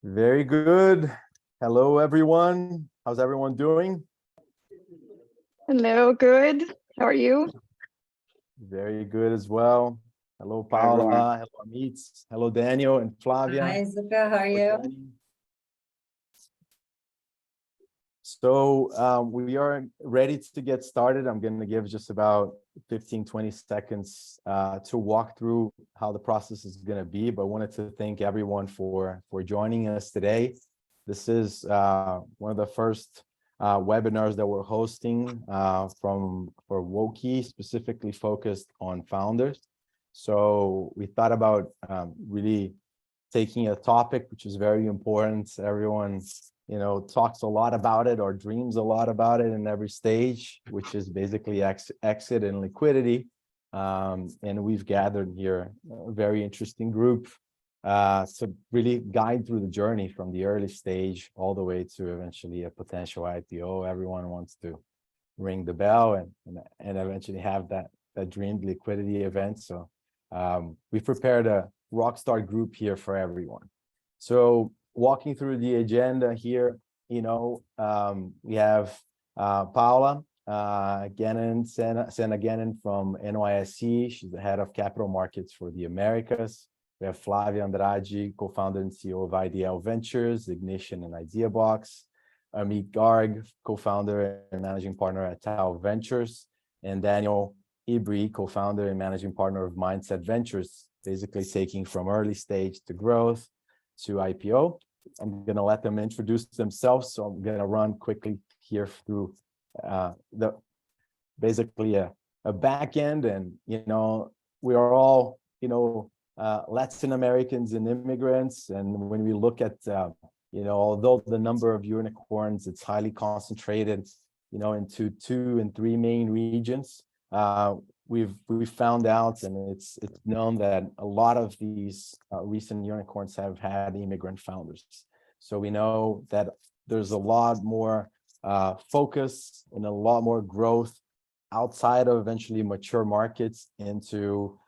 Very good. Hello, everyone. How's everyone doing? Hello, good. How are you? Very good as well. Hello, Hi, everyone. Paula. Hello, Amit. Hello, Daniel and Flavia. Hi, Zuka, how are you? So we are ready to get started. I'm going to give just about 15-20 seconds to walk through how the process is going to be, but I wanted to thank everyone for joining us today. This is one of the first webinars that we're hosting for Woki, specifically focused on founders. So we thought about really taking a topic which is very important. Everyone talks a lot about it or dreams a lot about it in every stage, which is basically exit and liquidity. And we've gathered here a very interesting group to really guide through the journey from the early stage all the way to eventually a potential IPO. Everyone wants to ring the bell and eventually have that dreamed liquidity event. So we've prepared a rockstar group here for everyone. So walking through the agenda here, we have Paula Sena Gannon from NYSE. She's the head of capital markets for the Americas. We have Flavia Andrade, co-founder and CEO of IDL Ventures, Ignition, and IdeaBox. Amit Garg, co-founder and managing partner at Tau Ventures, and Daniel Ibri, co-founder and managing partner of Mindset Ventures, basically taking from early stage to growth to IPO. I'm going to let them introduce themselves, so I'm going to run quickly here through basically a back end. And we are all Latin Americans and immigrants, and when we look at although the number of unicorns, it's highly concentrated into 2 and 3 main regions. We've found out, and it's known that a lot of these recent unicorns have had immigrant founders. So we know that there's a lot more focus and a lot more growth outside of eventually mature markets into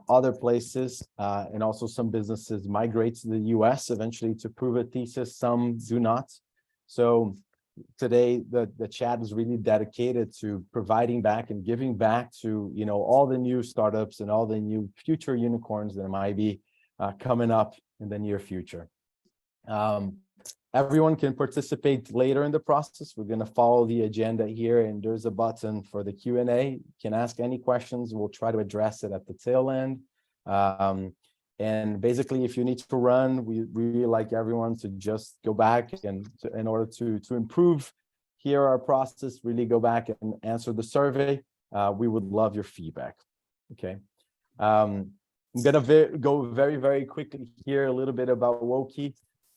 other places, and also some businesses migrate to the US eventually to prove a thesis. Some do not. So today, the chat is really dedicated to providing back and giving back to all the new startups and all the new future unicorns that might be coming up in the near future. Everyone can participate later in the process. We're going to follow the agenda here, and there's a button for the Q&A. You can ask any questions. We'll try to address it at the tail end. And basically, if you need to run, we really like everyone to just go back and in order to improve here our process, really go back and answer the survey. We would love your feedback. Okay. I'm going to go very, very quickly here a little bit about Woki.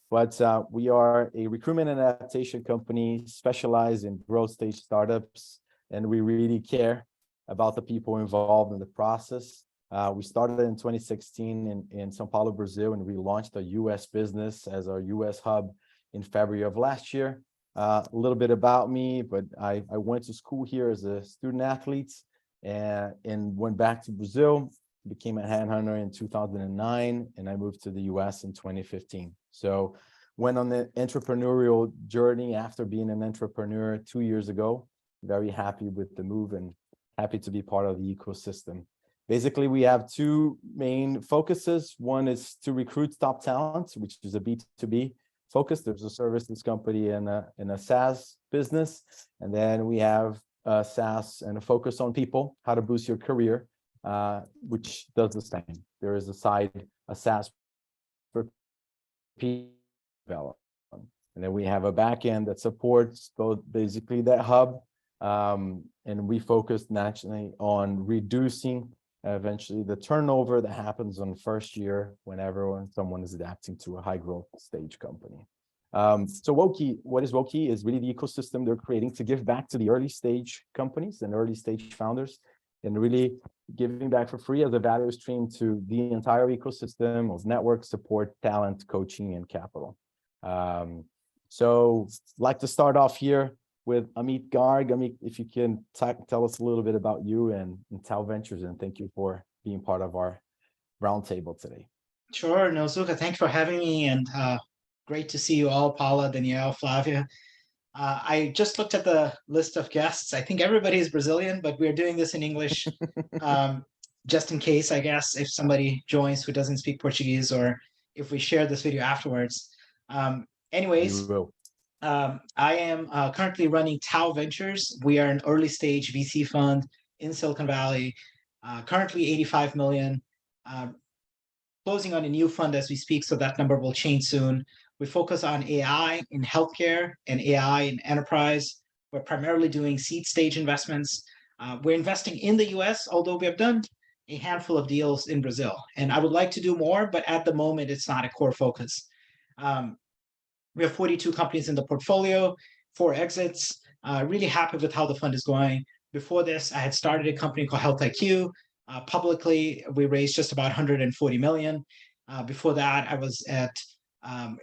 But we are a recruitment and adaptation company specialized in growth stage startups, and we really care about the people involved in the process. We started in 2016 in São Paulo, Brazil, and we launched a US business as our US hub in February of last year. A little bit about me, but I went to school here as a student athlete and went back to Brazil, became a headhunter in 2009, and I moved to the US in 2015. So went on the entrepreneurial journey after being an entrepreneur 2 years ago. Very happy with the move and happy to be part of the ecosystem. Basically, we have 2 main focuses. One is to recruit top talent, which is a B2B focus. There's a services company and a SaaS business. And then we have a SaaS and a focus on people, how to boost your career, which does the same. There is a SaaS for people development. And then we have a backend that supports both basically that hub. And we focus naturally on reducing eventually the turnover that happens on the first year whenever someone is adapting to a high growth stage company. So Woki, what is Woki? Is really the ecosystem they're creating to give back to the early stage companies and early stage founders, and really giving back for free as a value stream to the entire ecosystem of network support, talent, coaching, and capital. So I'd like to start off here with Amit Garg. Amit, if you can tell us a little bit about you and Tau Ventures, and thank you for being part of our roundtable today. Sure, Nozuka, thanks for having me. And Great to see you all, Paula, Danielle, Flavia. I just looked at the list of guests. I think everybody is Brazilian, but we're doing this in English just in case, I guess, if somebody joins who doesn't speak Portuguese or if we share this video afterwards. Anyways, I am currently running Tau Ventures. We are an early stage VC fund in Silicon Valley, currently 85 million, closing on a new fund as we speak, so that number will change soon. We focus on AI in healthcare and AI in enterprise. We're primarily doing seed stage investments. We're investing in the US, although we have done a handful of deals in Brazil. And I would like to do more, but at the moment, it's not a core focus. We have 42 companies in the portfolio, 4 exits. Really happy with how the fund is going. Before this, I had started a company called Health IQ. Publicly, we raised just about 140 million. Before that, I was at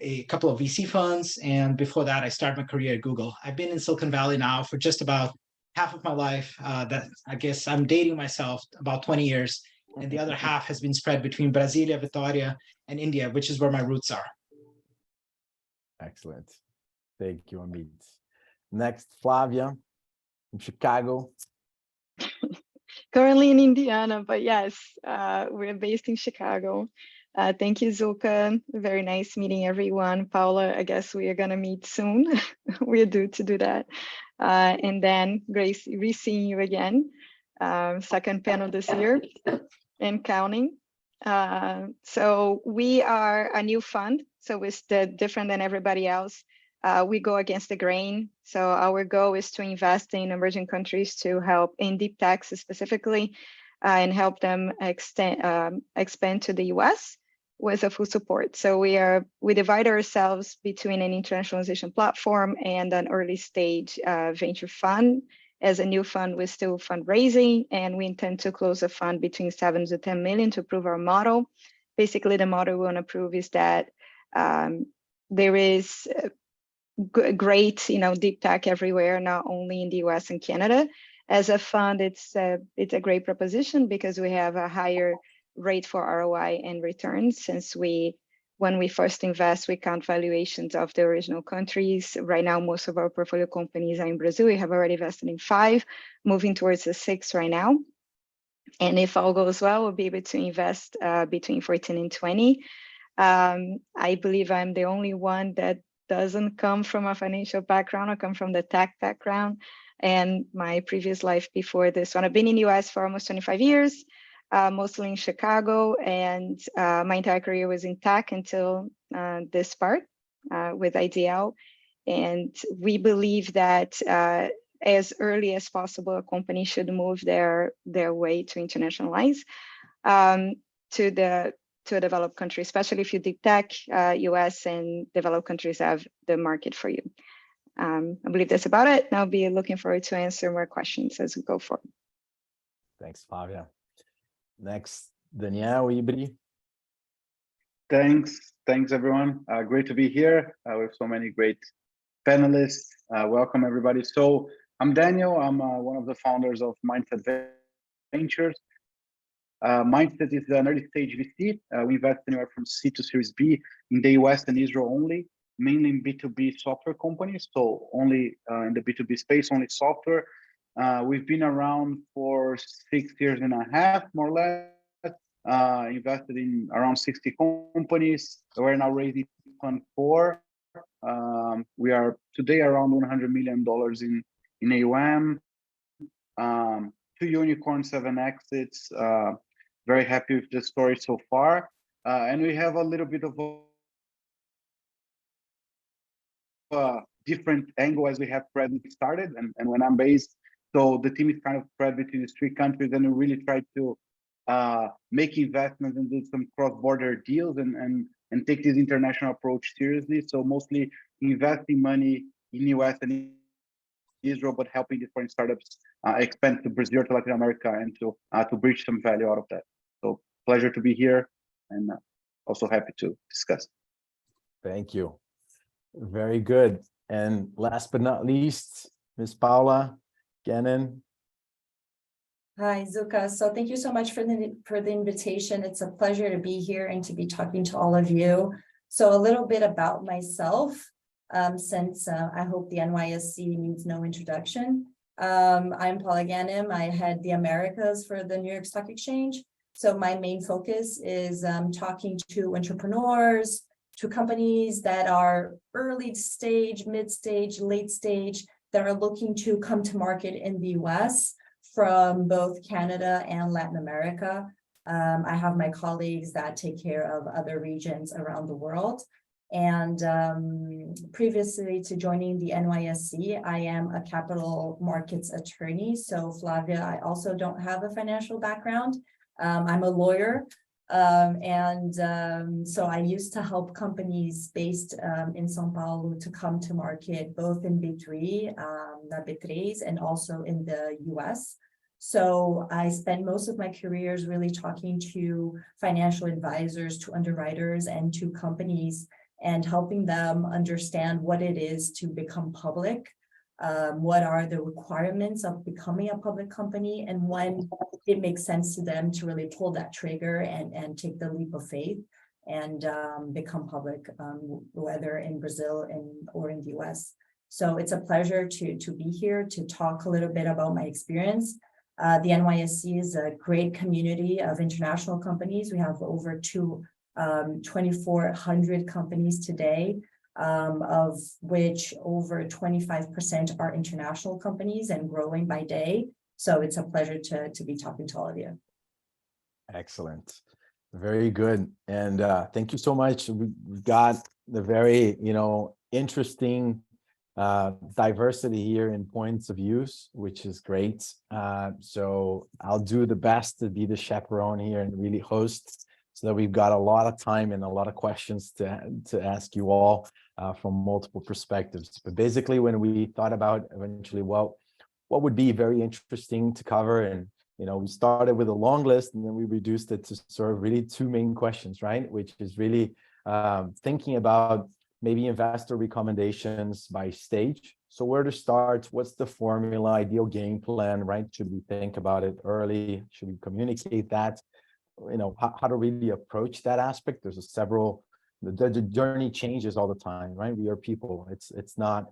a couple of VC funds. And before that, I started my career at Google. I've been in Silicon Valley now for just about half of my life. That I guess I'm dating myself, about 20 years. And the other half has been spread between Brasilia, Vitória, and India, which is where my roots are. Excellent. Thank you, Amit. Next, Flavia in Chicago. Currently in Indiana, but yes, we're based in Chicago. Thank you, Zuka. Very nice meeting everyone. Paula, I guess we are gonna meet soon. We're due to do that. And then Grace, re-seeing you again. Second panel this year and counting. So we are a new fund, so we're different than everybody else. We go against the grain. So our goal is to invest in emerging countries to help in deep tech specifically and help them expand to the US with a full support. So we divide ourselves between an internationalization platform and an early stage venture fund. As a new fund, we're still fundraising, and we intend to close a fund between 7 to 10 million to prove our model. Basically, the model we want to prove is that there is great, deep tech everywhere, not only in the US and Canada. As a fund, it's a great proposition because we have a higher rate for ROI and returns since when we first invest, we count valuations of the original countries. Right now, most of our portfolio companies are in Brazil. We have already invested in 5, moving towards the 6 right now. And if all goes well, we'll be able to invest between 14 and 20. I believe I'm the only one that doesn't come from a financial background. I come from the tech background and my previous life before this one. I've been in the US for almost 25 years. Mostly in Chicago, and my entire career was in tech until this part with IDL. And we believe that as early as possible, a company should move their way to internationalize to a developed country, especially if you deep tech, US and developed countries have the market for you. I believe that's about it. And I'll be looking forward to answer more questions as we go forward. Thanks, Flavia. Next, Danielle Ibri. Thanks everyone. Great to be here with so many great panelists. Welcome everybody. So I'm Daniel. I'm one of the founders of Mindset Ventures. Mindset is an early stage VC. We invest anywhere from C to Series B in the US and Israel only, mainly in B2B software companies. So only in the B2B space, only software. We've been around for 6 years and a half, more or less, invested in around 60 companies. We're now raising Fund 4. We are today around $100 million in AUM, 2 unicorns, 7 exits. Very happy with the story so far. And we have a little bit of a different angle as we have started and when I'm based. So the team is kind of spread between these 3 countries, and we really try to make investments and do some cross-border deals and take this international approach seriously. So mostly investing money in US and Israel, but helping these foreign startups expand to Brazil, to Latin America, and to bridge some value out of that. So pleasure to be here, and also happy to discuss. Thank you. Very good. And last but not least, Ms. Paula Gannon. Hi, Zuka. So thank you so much for the invitation. It's a pleasure to be here and to be talking to all of you. So a little bit about myself, since I hope the NYSC needs no introduction. I'm Paula Ganem. I head the Americas for the New York Stock Exchange. So my main focus is talking to entrepreneurs, to companies that are early stage, mid stage, late stage, that are looking to come to market in the US from both Canada and Latin America. I have my colleagues that take care of other regions around the world. And previously to joining the NYSC, I am a capital markets attorney. So Flavia, I also don't have a financial background. I'm a lawyer. So I used to help companies based in São Paulo to come to market, both in B3, B3s, and also in the US. So I spent most of my careers really talking to financial advisors, to underwriters, and to companies, and helping them understand what it is to become public, what are the requirements of becoming a public company, and when it makes sense to them to really pull that trigger and take the leap of faith and become public, whether in Brazil or in the US. So it's a pleasure to be here to talk a little bit about my experience. The NYSC is a great community of international companies. We have over 2,400 companies today, of which over 25% are international companies and growing by day. So it's a pleasure to be talking to all of you. Excellent. Very good. And thank you so much. We've got the very, interesting diversity here in points of views, which is great. So I'll do the best to be the chaperone here and really host, so that we've got a lot of time and a lot of questions to ask you all from multiple perspectives. But basically, when we thought about eventually, what would be very interesting to cover, and we started with a long list, and then we reduced it to sort of really two main questions, right? Which is really thinking about maybe investor recommendations by stage. So where to start? What's the formula, ideal game plan, right? Should we think about it early? Should we communicate that? How to really approach that aspect. There's the journey changes all the time, right? We are people. It's not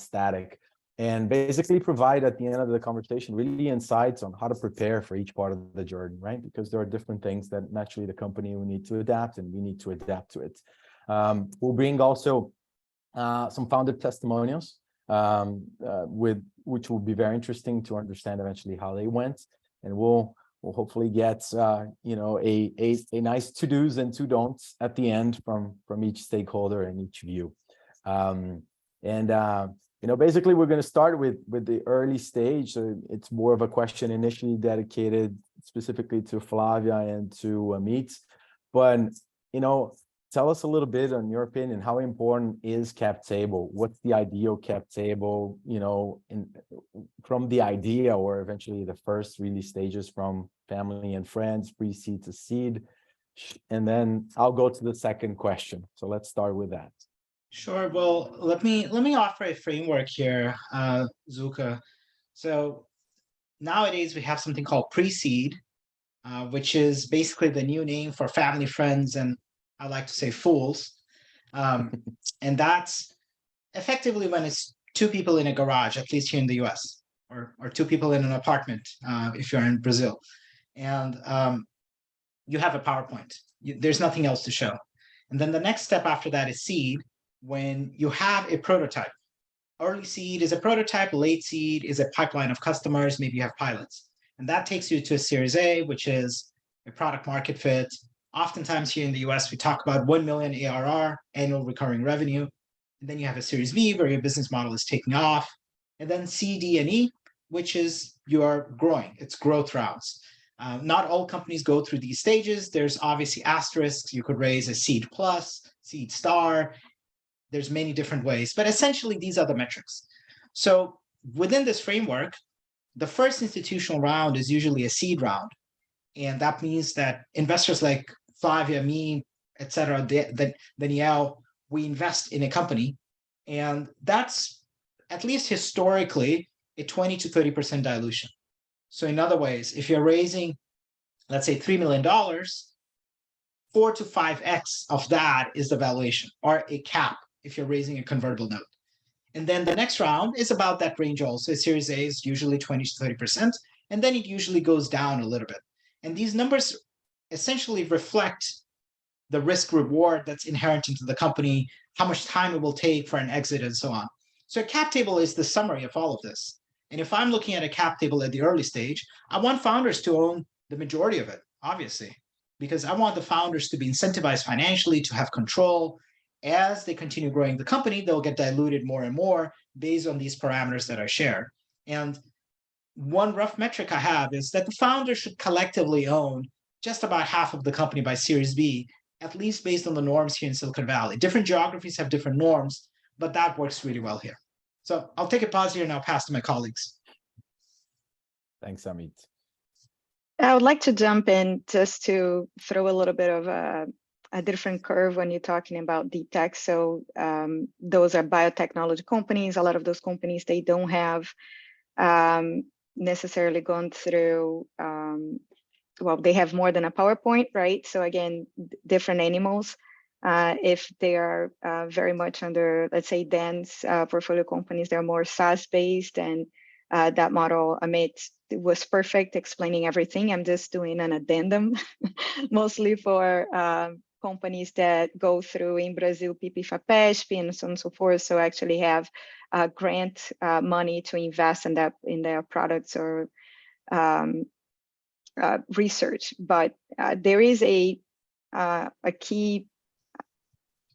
static. And basically provide at the end of the conversation really insights on how to prepare for each part of the journey, right? Because there are different things that naturally the company will need to adapt, and we need to adapt to it. We'll bring also some founder testimonials, which will be very interesting to understand eventually how they went, and we'll hopefully get a nice to-dos and to-don'ts at the end from each stakeholder and each view. Basically we're going to start with the early stage. So it's more of a question initially dedicated specifically to Flavia and to Amit. But tell us a little bit, on your opinion, how important is cap table? What's the ideal cap table, from the idea, or eventually the first really stages from family and friends, pre-seed to seed? And then I'll go to the second question. So let's start with that. Sure. Well, let me offer a framework here, Zuka. So nowadays we have something called pre-seed, which is basically the new name for family, friends, and I like to say fools. And that's effectively when it's two people in a garage, at least here in the US, or two people in an apartment, if you're in Brazil. And you have a PowerPoint. There's nothing else to show. And then the next step after that is seed, when you have a prototype. Early seed is a prototype, late seed is a pipeline of customers, maybe you have pilots. And that takes you to a Series A, which is a product market fit. Oftentimes here in the US, we talk about 1 million ARR, annual recurring revenue. And then you have a Series B where your business model is taking off. And then C, D, and E, which is you are growing. It's growth rounds. Not all companies go through these stages. There's obviously asterisks. You could raise a seed plus, seed star. There's many different ways, but essentially these are the metrics. So within this framework, the first institutional round is usually a seed round. And that means that investors like Flavia, me, et cetera, Danielle, we invest in a company. And that's, at least historically, a 20 to 30% dilution. So in other ways, if you're raising, let's say $3 million, 4 to 5x of that is the valuation, or a cap if you're raising a convertible note. And then the next round is about that range also. Series A is usually 20 to 30%, and then it usually goes down a little bit. And these numbers essentially reflect the risk reward that's inherent into the company, how much time it will take for an exit, and so on. So a cap table is the summary of all of this. And if I'm looking at a cap table at the early stage, I want founders to own the majority of it, obviously, because I want the founders to be incentivized financially, to have control. As they continue growing the company, they'll get diluted more and more based on these parameters that I shared. And one rough metric I have is that the founders should collectively own just about half of the company by Series B, at least based on the norms here in Silicon Valley. Different geographies have different norms, but that works really well here. So I'll take a pause here and I'll pass to my colleagues. Thanks, Amit. I would like to jump in just to throw a little bit of a different curve when you're talking about deep tech. So those are biotechnology companies. A lot of those companies, they don't have necessarily gone through, well, they have more than a PowerPoint, right? So again, different animals. If they are very much under, let's say, dense portfolio companies, they're more SaaS-based, and that model, Amit, was perfect, explaining everything. I'm just doing an addendum, mostly for companies that go through in Brazil, PIP-FAPESP, and so on and so forth. So actually have grant money to invest in that in their products or research. But there is a key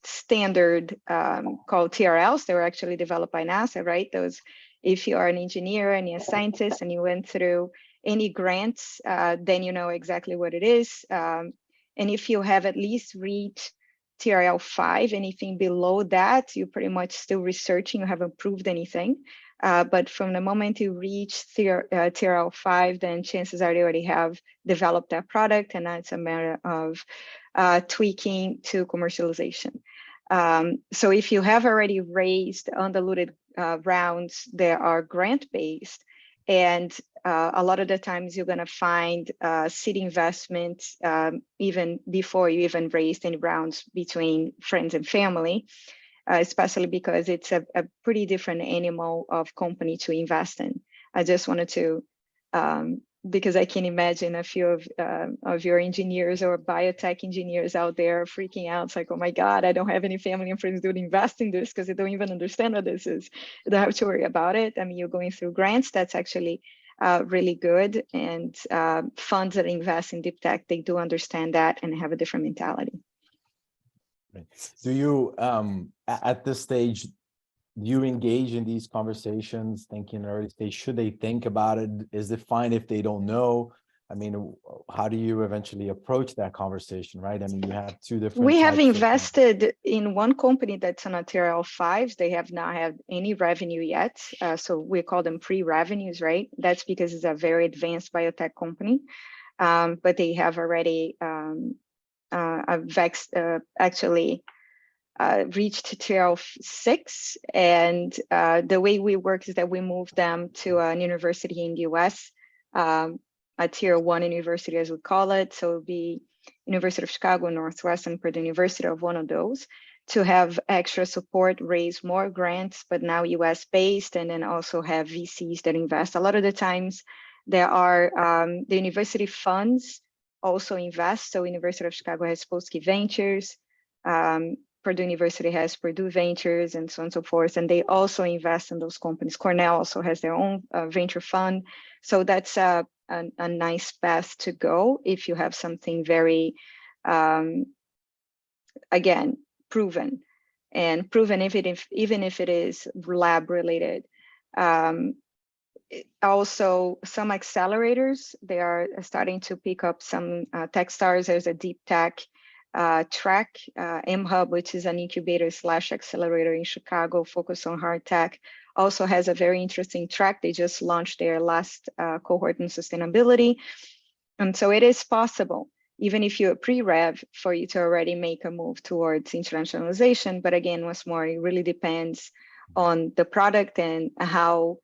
standard called TRLs. They were actually developed by NASA, right? Those, if you are an engineer and you're a scientist and you went through any grants, then you know exactly what it is. And if you have at least reached TRL 5, anything below that, you're pretty much still researching, you haven't proved anything. But from the moment you reach TRL 5, then chances are you already have developed that product, and that's a matter of tweaking to commercialization. So if you have already raised undiluted rounds that are grant-based, and a lot of the times you're going to find seed investments even before you even raised any rounds between friends and family, especially because it's a pretty different animal of company to invest in. I just wanted to, because I can imagine a few of your engineers or biotech engineers out there freaking out. It's like, oh my God, I don't have any family and friends doing invest in this because they don't even understand what this is. You don't have to worry about it. I mean, you're going through grants. That's actually really good. And funds that invest in deep tech, they do understand that and have a different mentality. Do you, at this stage, do you engage in these conversations, thinking early stage? Should they think about it? Is it fine if they don't know? I mean, how do you eventually approach that conversation, right? I mean, you have two different. We have invested in one company that's on a TRL 5. They have not had any revenue yet. So we call them pre-revenues, right? That's because it's a very advanced biotech company. But they have already actually reached TRL 6, and the way we work is that we move them to an university in the US, a tier 1 university as we call it. So it'll be University of Chicago, Northwestern, Purdue University, of one of those, to have extra support, raise more grants, but now US based, and then also have VCs that invest. A lot of the times there are the university funds also invest. So University of Chicago has Polsky Ventures, Purdue University has Purdue Ventures, and so on and so forth. And they also invest in those companies. Cornell also has their own venture fund. So that's a nice path to go if you have something very, again, proven. And proven even if it is lab related. Also, some accelerators, they are starting to pick up some Techstars. There's a deep tech track, MHub, which is an incubator / accelerator in Chicago focused on hard tech, also has a very interesting track. They just launched their last cohort in sustainability. And so it is possible, even if you're pre-rev, for you to already make a move towards internationalization. But again, once more, it really depends on the product and how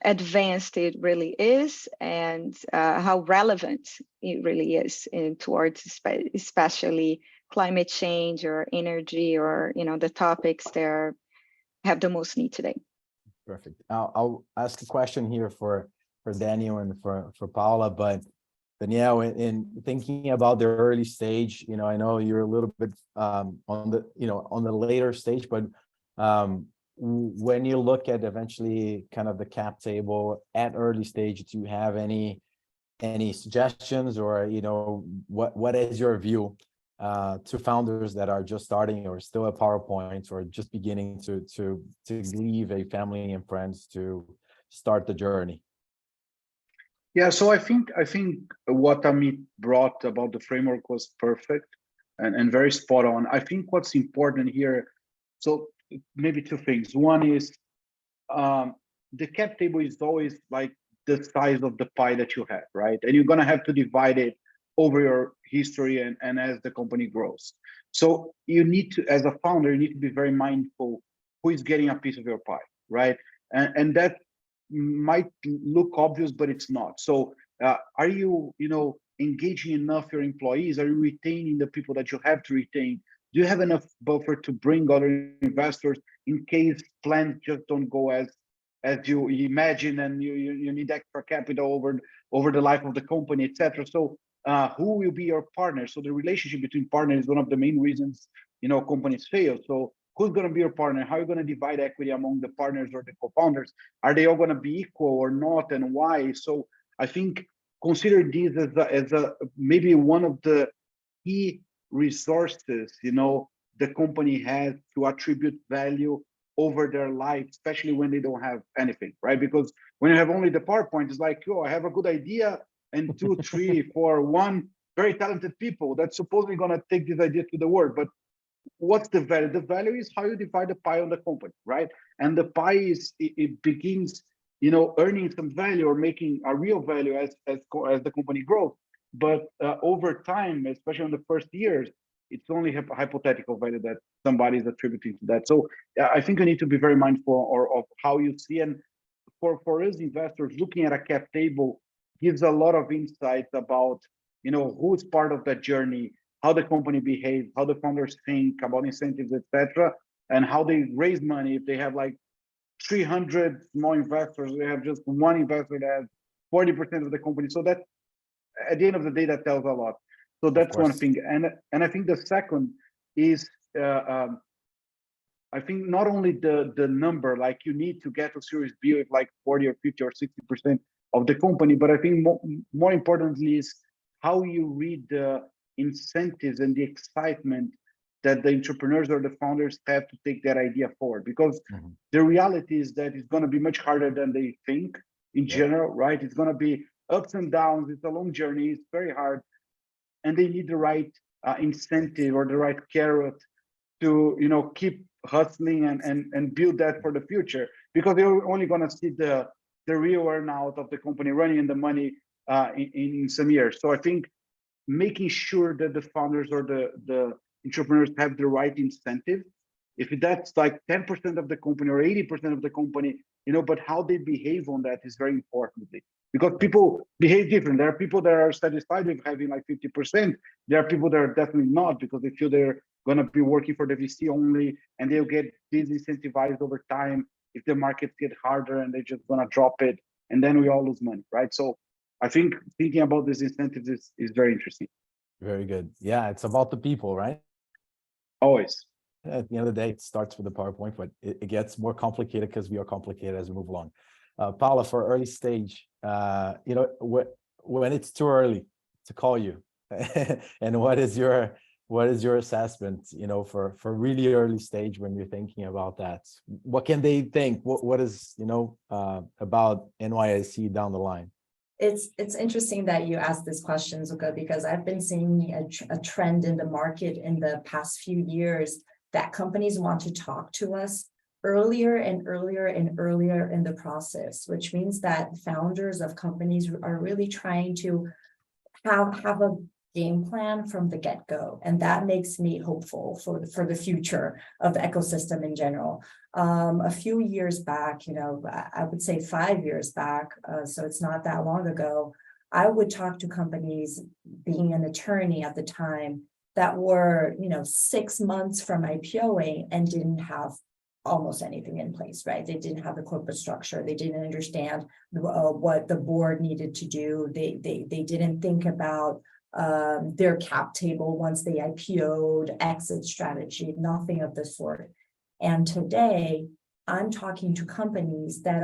advanced it really is, and how relevant it really is towards especially climate change or energy, or the topics that have the most need today. Perfect. I'll ask a question here for Daniel and for Paula, but Danielle, in thinking about the early stage, I know you're a little bit on the later stage, but when you look at eventually kind of the cap table at early stage, do you have any suggestions, or what is your view to founders that are just starting or still at PowerPoint or just beginning to leave a family and friends to start the journey? Yeah, so I think what Amit brought about the framework was perfect and very spot on. I think what's important here, so maybe two things. One is the cap table is always like the size of the pie that you have, right? And you're gonna have to divide it over your history and as the company grows. So you need to, as a founder, you need to be very mindful who is getting a piece of your pie, right? And that might look obvious, but it's not. So are you, engaging enough your employees? Are you retaining the people that you have to retain? Do you have enough buffer to bring other investors in case plans just don't go as you imagine, and you need extra capital over the life of the company, etc. So who will be your partner? So the relationship between partners is one of the main reasons companies fail. So who's going to be your partner? How are you going to divide equity among the partners or the co-founders? Are they all going to be equal or not, and why? So I think consider this as a maybe one of the key resources the company has to attribute value over their life, especially when they don't have anything, right? Because when you have only the PowerPoint, it's like, I have a good idea, and 2, 3, 4, 1 very talented people that's supposedly going to take this idea to the world. But what's the value? The value is how you divide the pie on the company, right? And the pie it begins, earning some value or making a real value as the company grows. But over time, especially in the first years, it's only a hypothetical value that somebody is attributing to that. So I think you need to be very mindful of how you see. And for us investors, looking at a cap table gives a lot of insights about who's part of that journey, how the company behaves, how the founders think about incentives, etc., and how they raise money. If they have like 300 small investors, they have just one investor that has 40% of the company. So that at the end of the day, that tells a lot. So that's one thing. And I think the second is I think not only the number, like you need to get to Series B with like 40 or 50 or 60% of the company, but I think more importantly is how you read the incentives and the excitement that the entrepreneurs or the founders have to take that idea forward. Because the reality is that it's going to be much harder than they think in general, right? It's going to be ups and downs. It's a long journey. It's very hard. And they need the right incentive or the right carrot to keep hustling and build that for the future, because they're only going to see the real earnout of the company running and the money in some years. So I think making sure that the founders or the entrepreneurs have the right incentive, if that's like 10% of the company or 80% of the company, but how they behave on that is very important, because people behave different. There are people that are satisfied with having like 50%. There are people that are definitely not, because they feel they're going to be working for the VC only, and they'll get disincentivized over time if the markets get harder, and they're just going to drop it, and then we all lose money, right? So I think thinking about these incentives is very interesting. Very good. Yeah, it's about the people, right? Always. At the end of the day, it starts with the PowerPoint, but it gets more complicated because we are complicated as we move along. Paula, for early stage, when it's too early to call you, and what is your assessment, for really early stage when you're thinking about that? What can they think? What is about NYSE down the line? It's interesting that you asked this question, Zuka, because I've been seeing a trend in the market in the past few years that companies want to talk to us earlier and earlier and earlier in the process, which means that founders of companies are really trying to have a game plan from the get-go. And that makes me hopeful for the future of the ecosystem in general. A few years back, you know, I would say 5 years back, so it's not that long ago, I would talk to companies, being an attorney at the time, that were, you know, 6 months from IPOing and didn't have almost anything in place, right? They didn't have the corporate structure. They didn't understand what the board needed to do. They didn't think about their cap table once they IPO'd, exit strategy, nothing of the sort. And today, I'm talking to companies that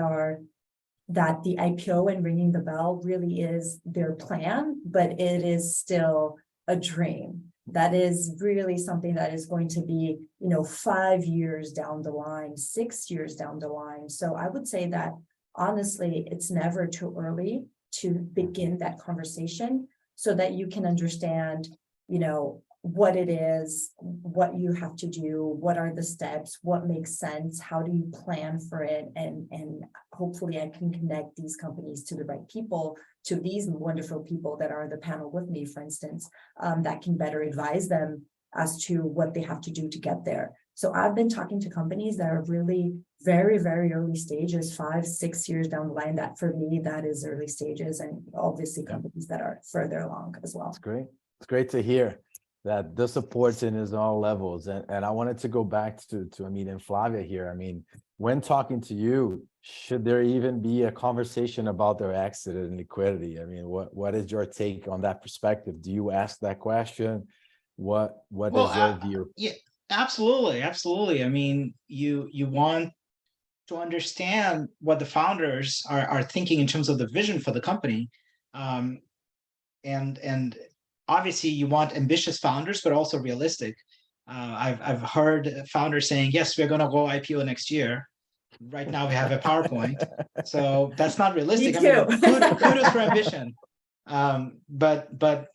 the IPO and ringing the bell really is their plan, but it is still a dream. That is really something that is going to be, you know, 5 years down the line, 6 years down the line. So I would say that honestly, it's never too early to begin that conversation so that you can understand, you know, what it is, what you have to do, what are the steps, what makes sense, how do you plan for it, and hopefully I can connect these companies to the right people, to these wonderful people that are on the panel with me, for instance, that can better advise them as to what they have to do to get there. So I've been talking to companies that are really very, very early stages, 5, 6 years down the line. That for me, that is early stages, and obviously companies that are further along as well. It's great. It's great to hear that the support's in is all levels. And I wanted to go back to Amit and Flavia here. I mean, when talking to you, should there even be a conversation about their exit and liquidity? I mean, what is your take on that perspective? Do you ask that question? What is your view? Yeah, absolutely. I mean, you want to understand what the founders are thinking in terms of the vision for the company. And obviously you want ambitious founders, but also realistic. I've heard founders saying, yes, we're going to go IPO next year. Right now we have a PowerPoint. So that's not realistic. I mean, kudos for ambition. But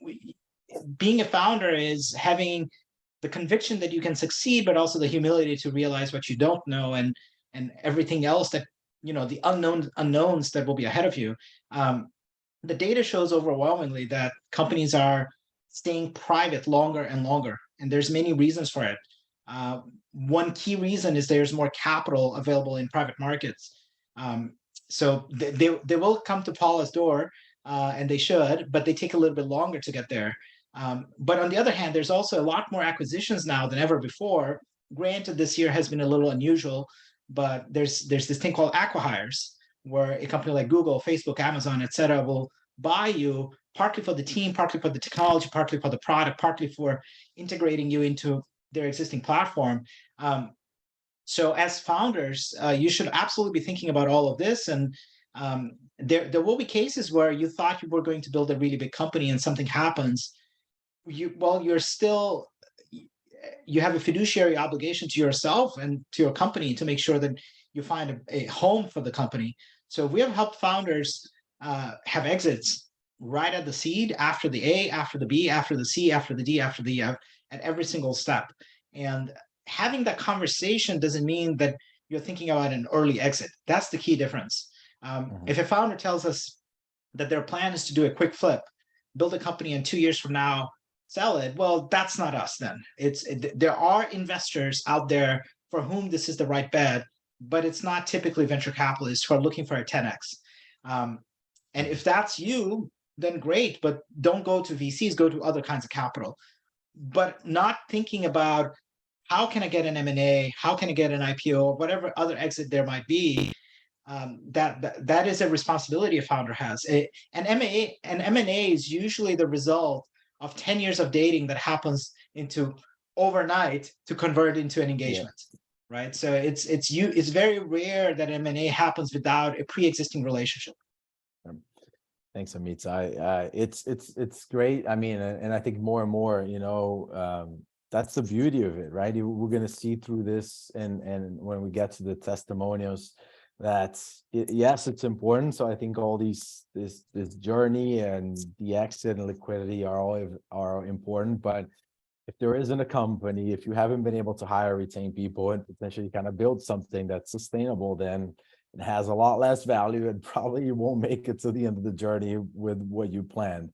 being a founder is having the conviction that you can succeed, but also the humility to realize what you don't know and everything else that, you know, the unknowns that will be ahead of you. The data shows overwhelmingly that companies are staying private longer and longer, and there's many reasons for it. One key reason is there's more capital available in private markets. So they will come to Paula's door, and they should, but they take a little bit longer to get there. But on the other hand, there's also a lot more acquisitions now than ever before. Granted, this year has been a little unusual, but there's this thing called acquihires, where a company like Google, Facebook, Amazon, etc., will buy you partly for the team, partly for the technology, partly for the product, partly for integrating you into their existing platform. So as founders, you should absolutely be thinking about all of this. And there will be cases where you thought you were going to build a really big company and something happens. You have a fiduciary obligation to yourself and to your company to make sure that you find a home for the company. So we have helped founders have exits right at the seed, after the A, after the B, after the C, after the D, after the F, at every single step. And having that conversation doesn't mean that you're thinking about an early exit. That's the key difference. If a founder tells us that their plan is to do a quick flip, build a company and 2 years from now, sell it, well, that's not us then. There are investors out there for whom this is the right bet, but it's not typically venture capitalists who are looking for a 10x. And if that's you, then great, but don't go to VCs, go to other kinds of capital. But not thinking about how can I get an M&A, how can I get an IPO, whatever other exit there might be, that is a responsibility a founder has. An M&A is usually the result of 10 years of dating that happens into overnight to convert into an engagement, right? So it's very rare that M&A happens without a pre-existing relationship. Thanks, Amit. It's great. I mean, and I think more and more, you know, that's the beauty of it, right? We're going to see through this, and when we get to the testimonials, that yes, it's important. So I think all this journey and the exit and liquidity are important. But if there isn't a company, if you haven't been able to hire, retain people, and potentially kind of build something that's sustainable, then it has a lot less value, and probably you won't make it to the end of the journey with what you planned.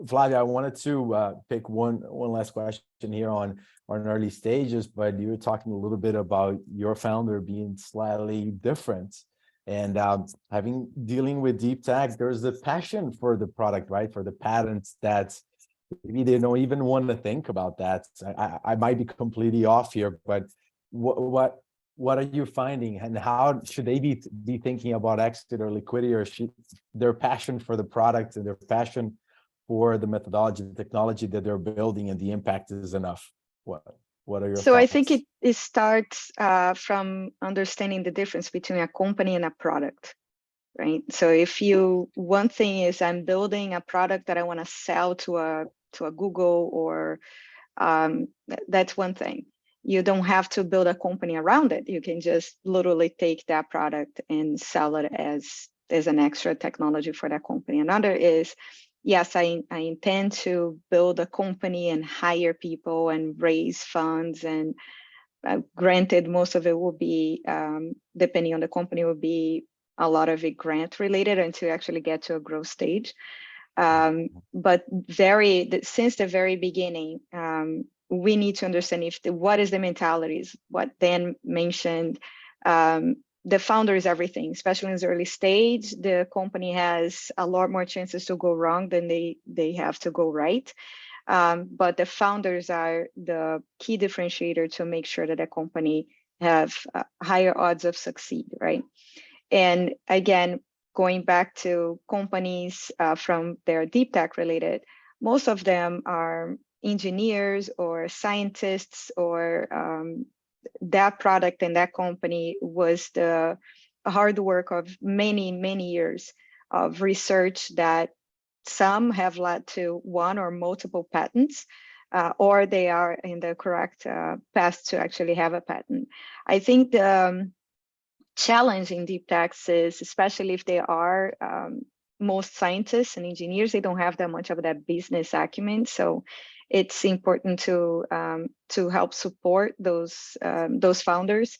Flavia, I wanted to pick one last question here on early stages, but you were talking a little bit about your founder being slightly different, and dealing with deep tech. There's a passion for the product, right? For the patents that maybe they don't even want to think about that. I might be completely off here, but what are you finding, and how should they be thinking about exit or liquidity, or their passion for the product and their passion for the methodology, the technology that they're building, and the impact is enough? What are your So thoughts? I think it starts from understanding the difference between a company and a product, right? So one thing is I'm building a product that I want to sell to a Google, or that's one thing. You don't have to build a company around it. You can just literally take that product and sell it as an extra technology for that company. Another is, yes, I intend to build a company and hire people and raise funds. And granted, most of it will be, depending on the company, will be a lot of it grant related until you actually get to a growth stage. But since the very beginning, we need to understand what is the mentalities. What Dan mentioned, the founder is everything, especially in the early stage. The company has a lot more chances to go wrong than they have to go right. But the founders are the key differentiator to make sure that a company have higher odds of succeed, right? And again, going back to companies from their deep tech related, most of them are engineers or scientists, or that product and that company was the hard work of many, many years of research that some have led to one or multiple patents, or they are in the correct path to actually have a patent. I think the challenge in deep techs is, especially if they are most scientists and engineers, they don't have that much of that business acumen. So it's important to help support those founders.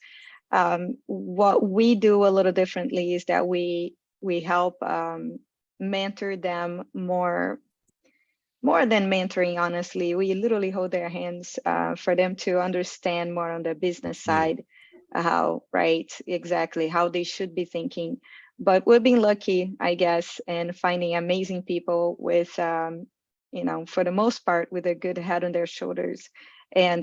What we do a little differently is that we help mentor them more than mentoring, honestly. We literally hold their hands for them to understand more on the business side, how they should be thinking. But we've been lucky, I guess, in finding amazing people with, for the most part, with a good head on their shoulders. And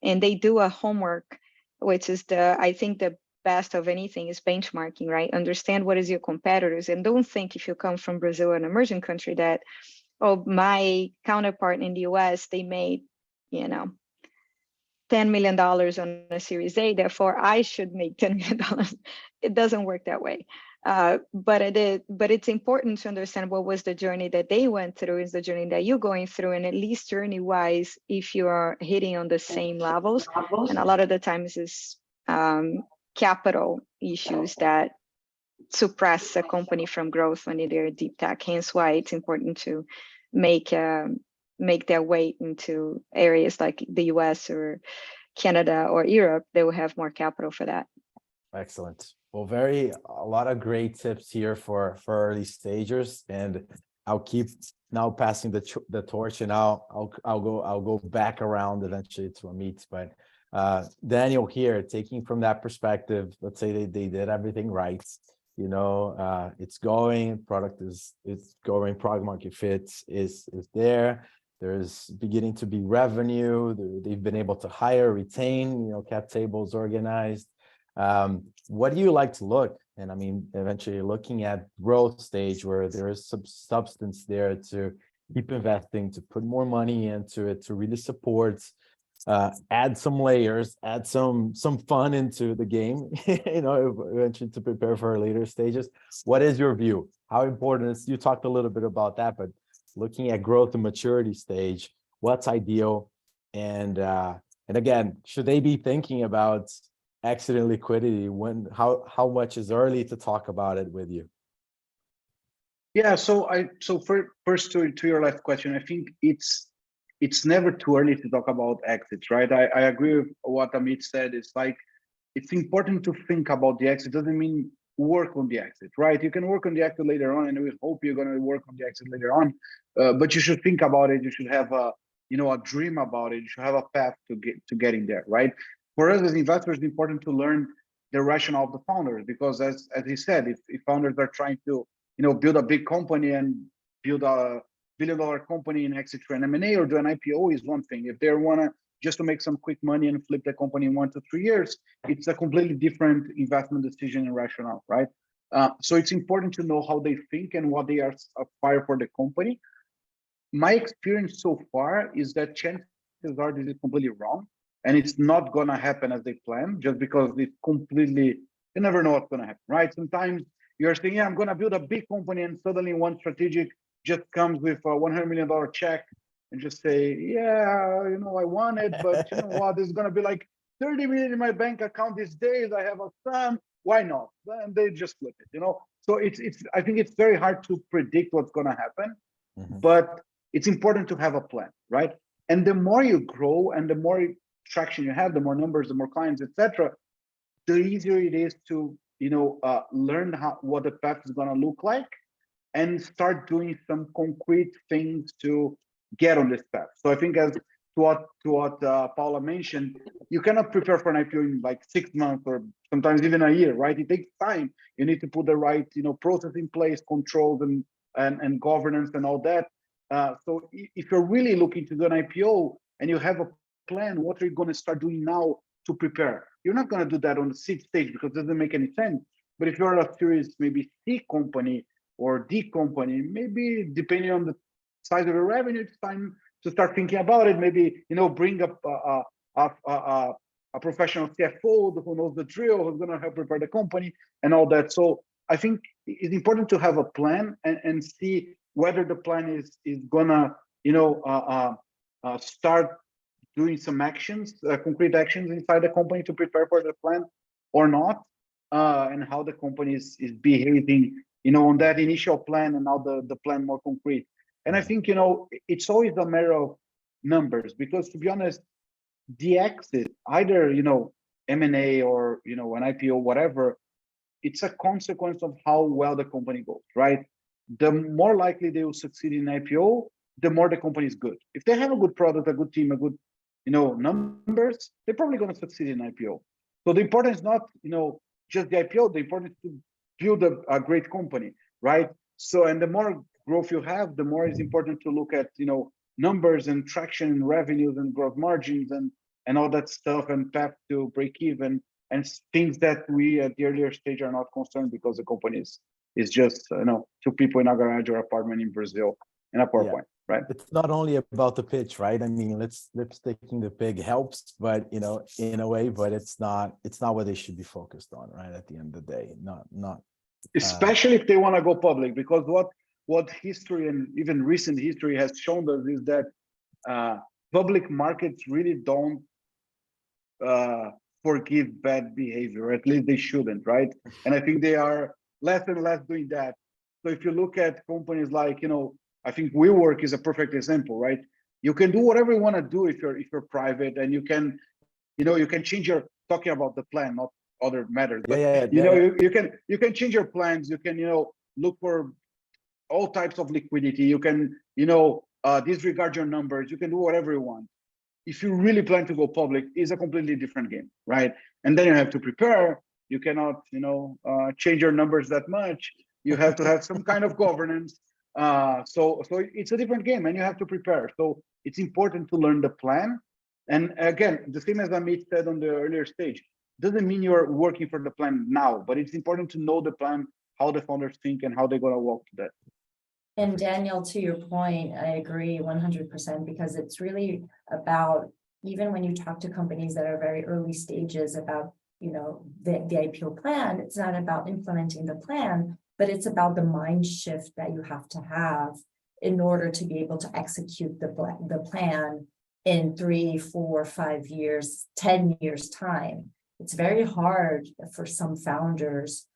they do a homework, which is I think the best of anything is benchmarking, right? Understand what is your competitors, and don't think if you come from Brazil, an emerging country, that, oh, my counterpart in the US, they made, $10 million on a Series A, therefore I should make $10 million. It doesn't work that way. But it's important to understand what was the journey that they went through, is the journey that you're going through, and at least journey-wise, if you are hitting on the same levels. And a lot of the times is capital issues that suppress a company from growth when they're deep tech. Hence why it's important to make their way into areas like the US or Canada or Europe. They will have more capital for that. Excellent. Well, a lot of great tips here for early stagers, and I'll keep now passing the torch, and I'll go back around eventually to Amit. But Daniel here, taking from that perspective, let's say they did everything right. It's going, product is going, product market fit is there. There's beginning to be revenue. They've been able to hire, retain, cap tables organized. What do you like to look? And I mean, eventually looking at growth stage where there is some substance there to keep investing, to put more money into it, to really support, add some layers, add some fun into the game, eventually to prepare for later stages. What is your view? How important is, you talked a little bit about that, but looking at growth and maturity stage, what's ideal? And again, should they be thinking about exit and liquidity? How much is early to talk about it with you? Yeah, first to your last question, I think it's never too early to talk about exits, right? I agree with what Amit said. It's like, it's important to think about the exit. Doesn't mean work on the exit, right? You can work on the exit later on, and we hope you're going to work on the exit later on. But you should think about it. You should have a dream about it. You should have a path to getting there, right? For us as investors, it's important to learn the rationale of the founders, because as he said, if founders are trying to build a big company and build a billion-dollar company and exit through an M&A or do an IPO is one thing. If they want to just to make some quick money and flip the company in 1 to 3 years, it's a completely different investment decision and rationale, right? So it's important to know how they think and what they aspire for the company. My experience so far is that chances are this is completely wrong, and it's not gonna happen as they plan, just because it's completely, you never know what's gonna happen, right? Sometimes you're saying, yeah, I'm gonna build a big company, and suddenly one strategic just comes with a $100 million check and just say, yeah, I want it, but you know what, there's gonna be like 30 million in my bank account these days, I have a son, why not? And they just flip it, So I think it's very hard to predict what's gonna happen, but it's important to have a plan, right? And the more you grow and the more traction you have, the more numbers, the more clients, etc., the easier it is to learn what the path is gonna look like and start doing some concrete things to get on this path. So I think as to what Paula mentioned, you cannot prepare for an IPO in like 6 months or sometimes even a year, right? It takes time. You need to put the right process in place, controls and governance and all that. So if you're really looking to do an IPO and you have a plan, what are you going to start doing now to prepare? You're not going to do that on the seed stage because it doesn't make any sense. But if you're a series maybe C company or D company, maybe depending on the size of your revenue, it's time to start thinking about it. Maybe bring up a professional CFO who knows the drill, who's going to help prepare the company and all that. So I think it's important to have a plan and see whether the plan is gonna start doing some actions, concrete actions inside the company to prepare for the plan or not, and how the company is behaving on that initial plan and now the plan more concrete. And I think it's always a matter of numbers, because to be honest, the exit, either M&A or an IPO, whatever, it's a consequence of how well the company goes, right? The more likely they will succeed in IPO, the more the company is good. If they have a good product, a good team, a good numbers, they're probably going to succeed in IPO. So the important is not just the IPO. The important is to build a great company, right? So, and the more growth you have, the more it's important to look at numbers and traction and revenues and growth margins and all that stuff and path to break even and things that we at the earlier stage are not concerned, because the company is just 2 people in a garage or apartment in Brazil in a PowerPoint, right? It's not only about the pitch, right? I mean, lipsticking the pig helps, but in a way, but it's not what they should be focused on, right? At the end of the day, not especially if they want to go public, because what history and even recent history has shown us is that public markets really don't forgive bad behavior. At least they shouldn't, right? And I think they are less and less doing that. So if you look at companies like, I think WeWork is a perfect example, right? You can do whatever you want to do if you're private, and you can change your, talking about the plan, not other matters, but you can change your plans. You can look for all types of liquidity. You can disregard your numbers. You can do whatever you want. If you really plan to go public, it's a completely different game, right? And then you have to prepare. You cannot change your numbers that much. You have to have some kind of governance. So it's a different game, and you have to prepare. So it's important to learn the plan. And again, the same as Amit said on the earlier stage, doesn't mean you're working for the plan now, but it's important to know the plan, how the founders think, and how they're going to walk to that. And Daniel, to your point, I agree 100%, because it's really about, even when you talk to companies that are very early stages about, the IPO plan, it's not about implementing the plan, but it's about the mind shift that you have to have in order to be able to execute the plan in 3, 4, 5 years, 10 years time. It's very hard for some founders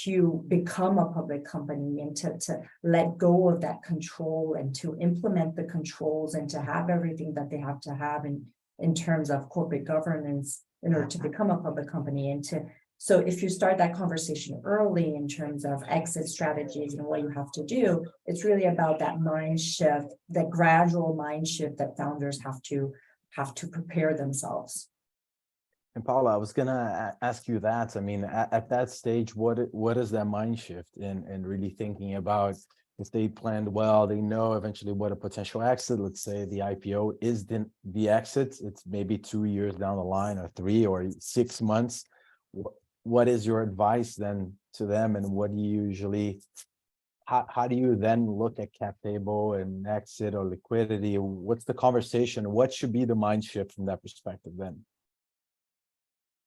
to become a public company and to let go of that control and to implement the controls and to have everything that they have to have in terms of corporate governance in order to become a public company, and to So if you start that conversation early in terms of exit strategies and what you have to do, it's really about that mind shift, the gradual mind shift that founders have to prepare themselves. And Paula, I was gonna ask you that. I mean, at that stage, what is that mind shift in really thinking about if they planned well, they know eventually what a potential exit, let's say the IPO is the exit, it's maybe 2 years down the line or 3 or 6 months. What is your advice then to them, and what do you usually, how do you then look at cap table and exit or liquidity? What's the conversation? What should be the mind shift from that perspective then?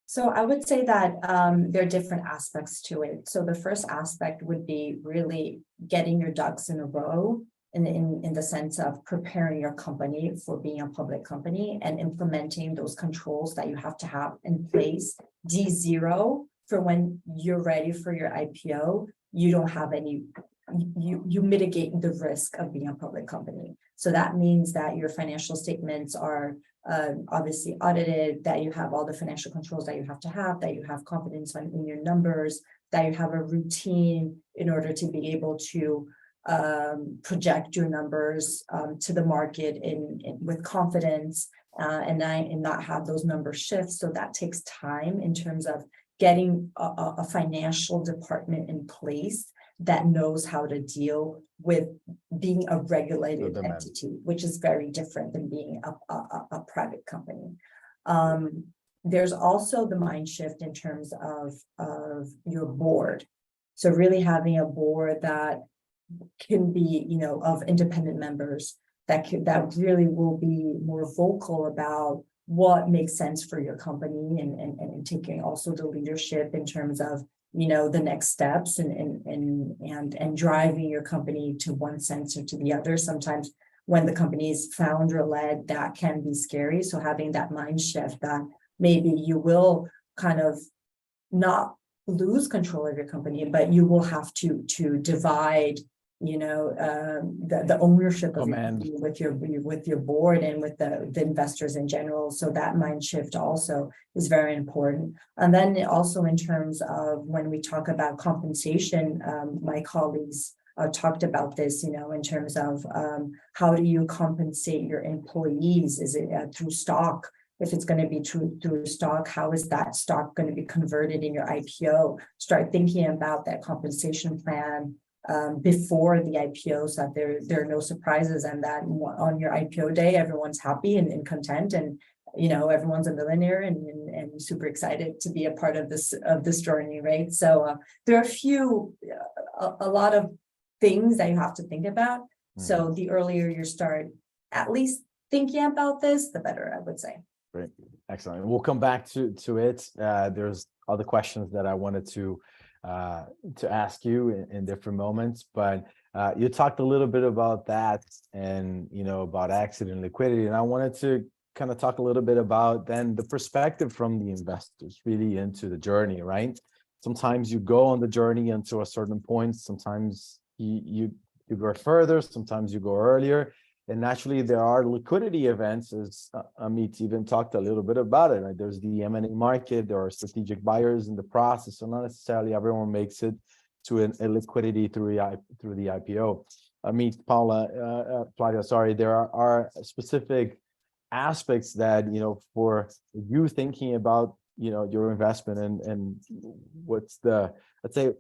So I would say that there are different aspects to it. So the first aspect would be really getting your ducks in a row in the sense of preparing your company for being a public company and implementing those controls that you have to have in place. D0 for when you're ready for your IPO, you don't have any, you mitigate the risk of being a public company. So that means that your financial statements are obviously audited, that you have all the financial controls that you have to have, that you have confidence in your numbers, that you have a routine in order to be able to project your numbers to the market with confidence and not have those numbers shift. So that takes time in terms of getting a financial department in place that knows how to deal with being a regulated entity, which is very different than being a private company. There's also the mind shift in terms of your board. So really having a board that can be, you know, of independent members that really will be more vocal about what makes sense for your company and taking also the leadership in terms of, you know, the next steps and driving your company to one sense or to the other. Sometimes when the company is founder led, that can be scary. So having that mind shift that maybe you will kind of not lose control of your company, but you will have to divide, you know, the ownership of with your board and with the investors in general. So that mind shift also is very important. And then also in terms of when we talk about compensation, my colleagues talked about this, you know, in terms of how do you compensate your employees? Is it through stock? If it's going to be through stock, how is that stock going to be converted in your IPO? Start thinking about that compensation plan before the IPO, so that there are no surprises, and that on your IPO day everyone's happy and content, and you know everyone's a millionaire and super excited to be a part of this journey, right? So there are a lot of things that you have to think about. So the earlier you start at least thinking about this, the better, I would say. Great, excellent. We'll come back to it. There's other questions that I wanted to ask you in different moments, but you talked a little bit about that and, you know, about exit and liquidity. And I wanted to kind of talk a little bit about then the perspective from the investors really into the journey, right? Sometimes you go on the journey until a certain point. Sometimes you go further, sometimes you go earlier. And naturally, there are liquidity events, as Amit even talked a little bit about it. Right? There's the M&A market, there are strategic buyers in the process, so not necessarily everyone makes it to a liquidity through the IPO. Amit, Paula, Flavia, sorry, there are specific aspects that, you know, for you thinking about, you know, your investment and what's the, let's say,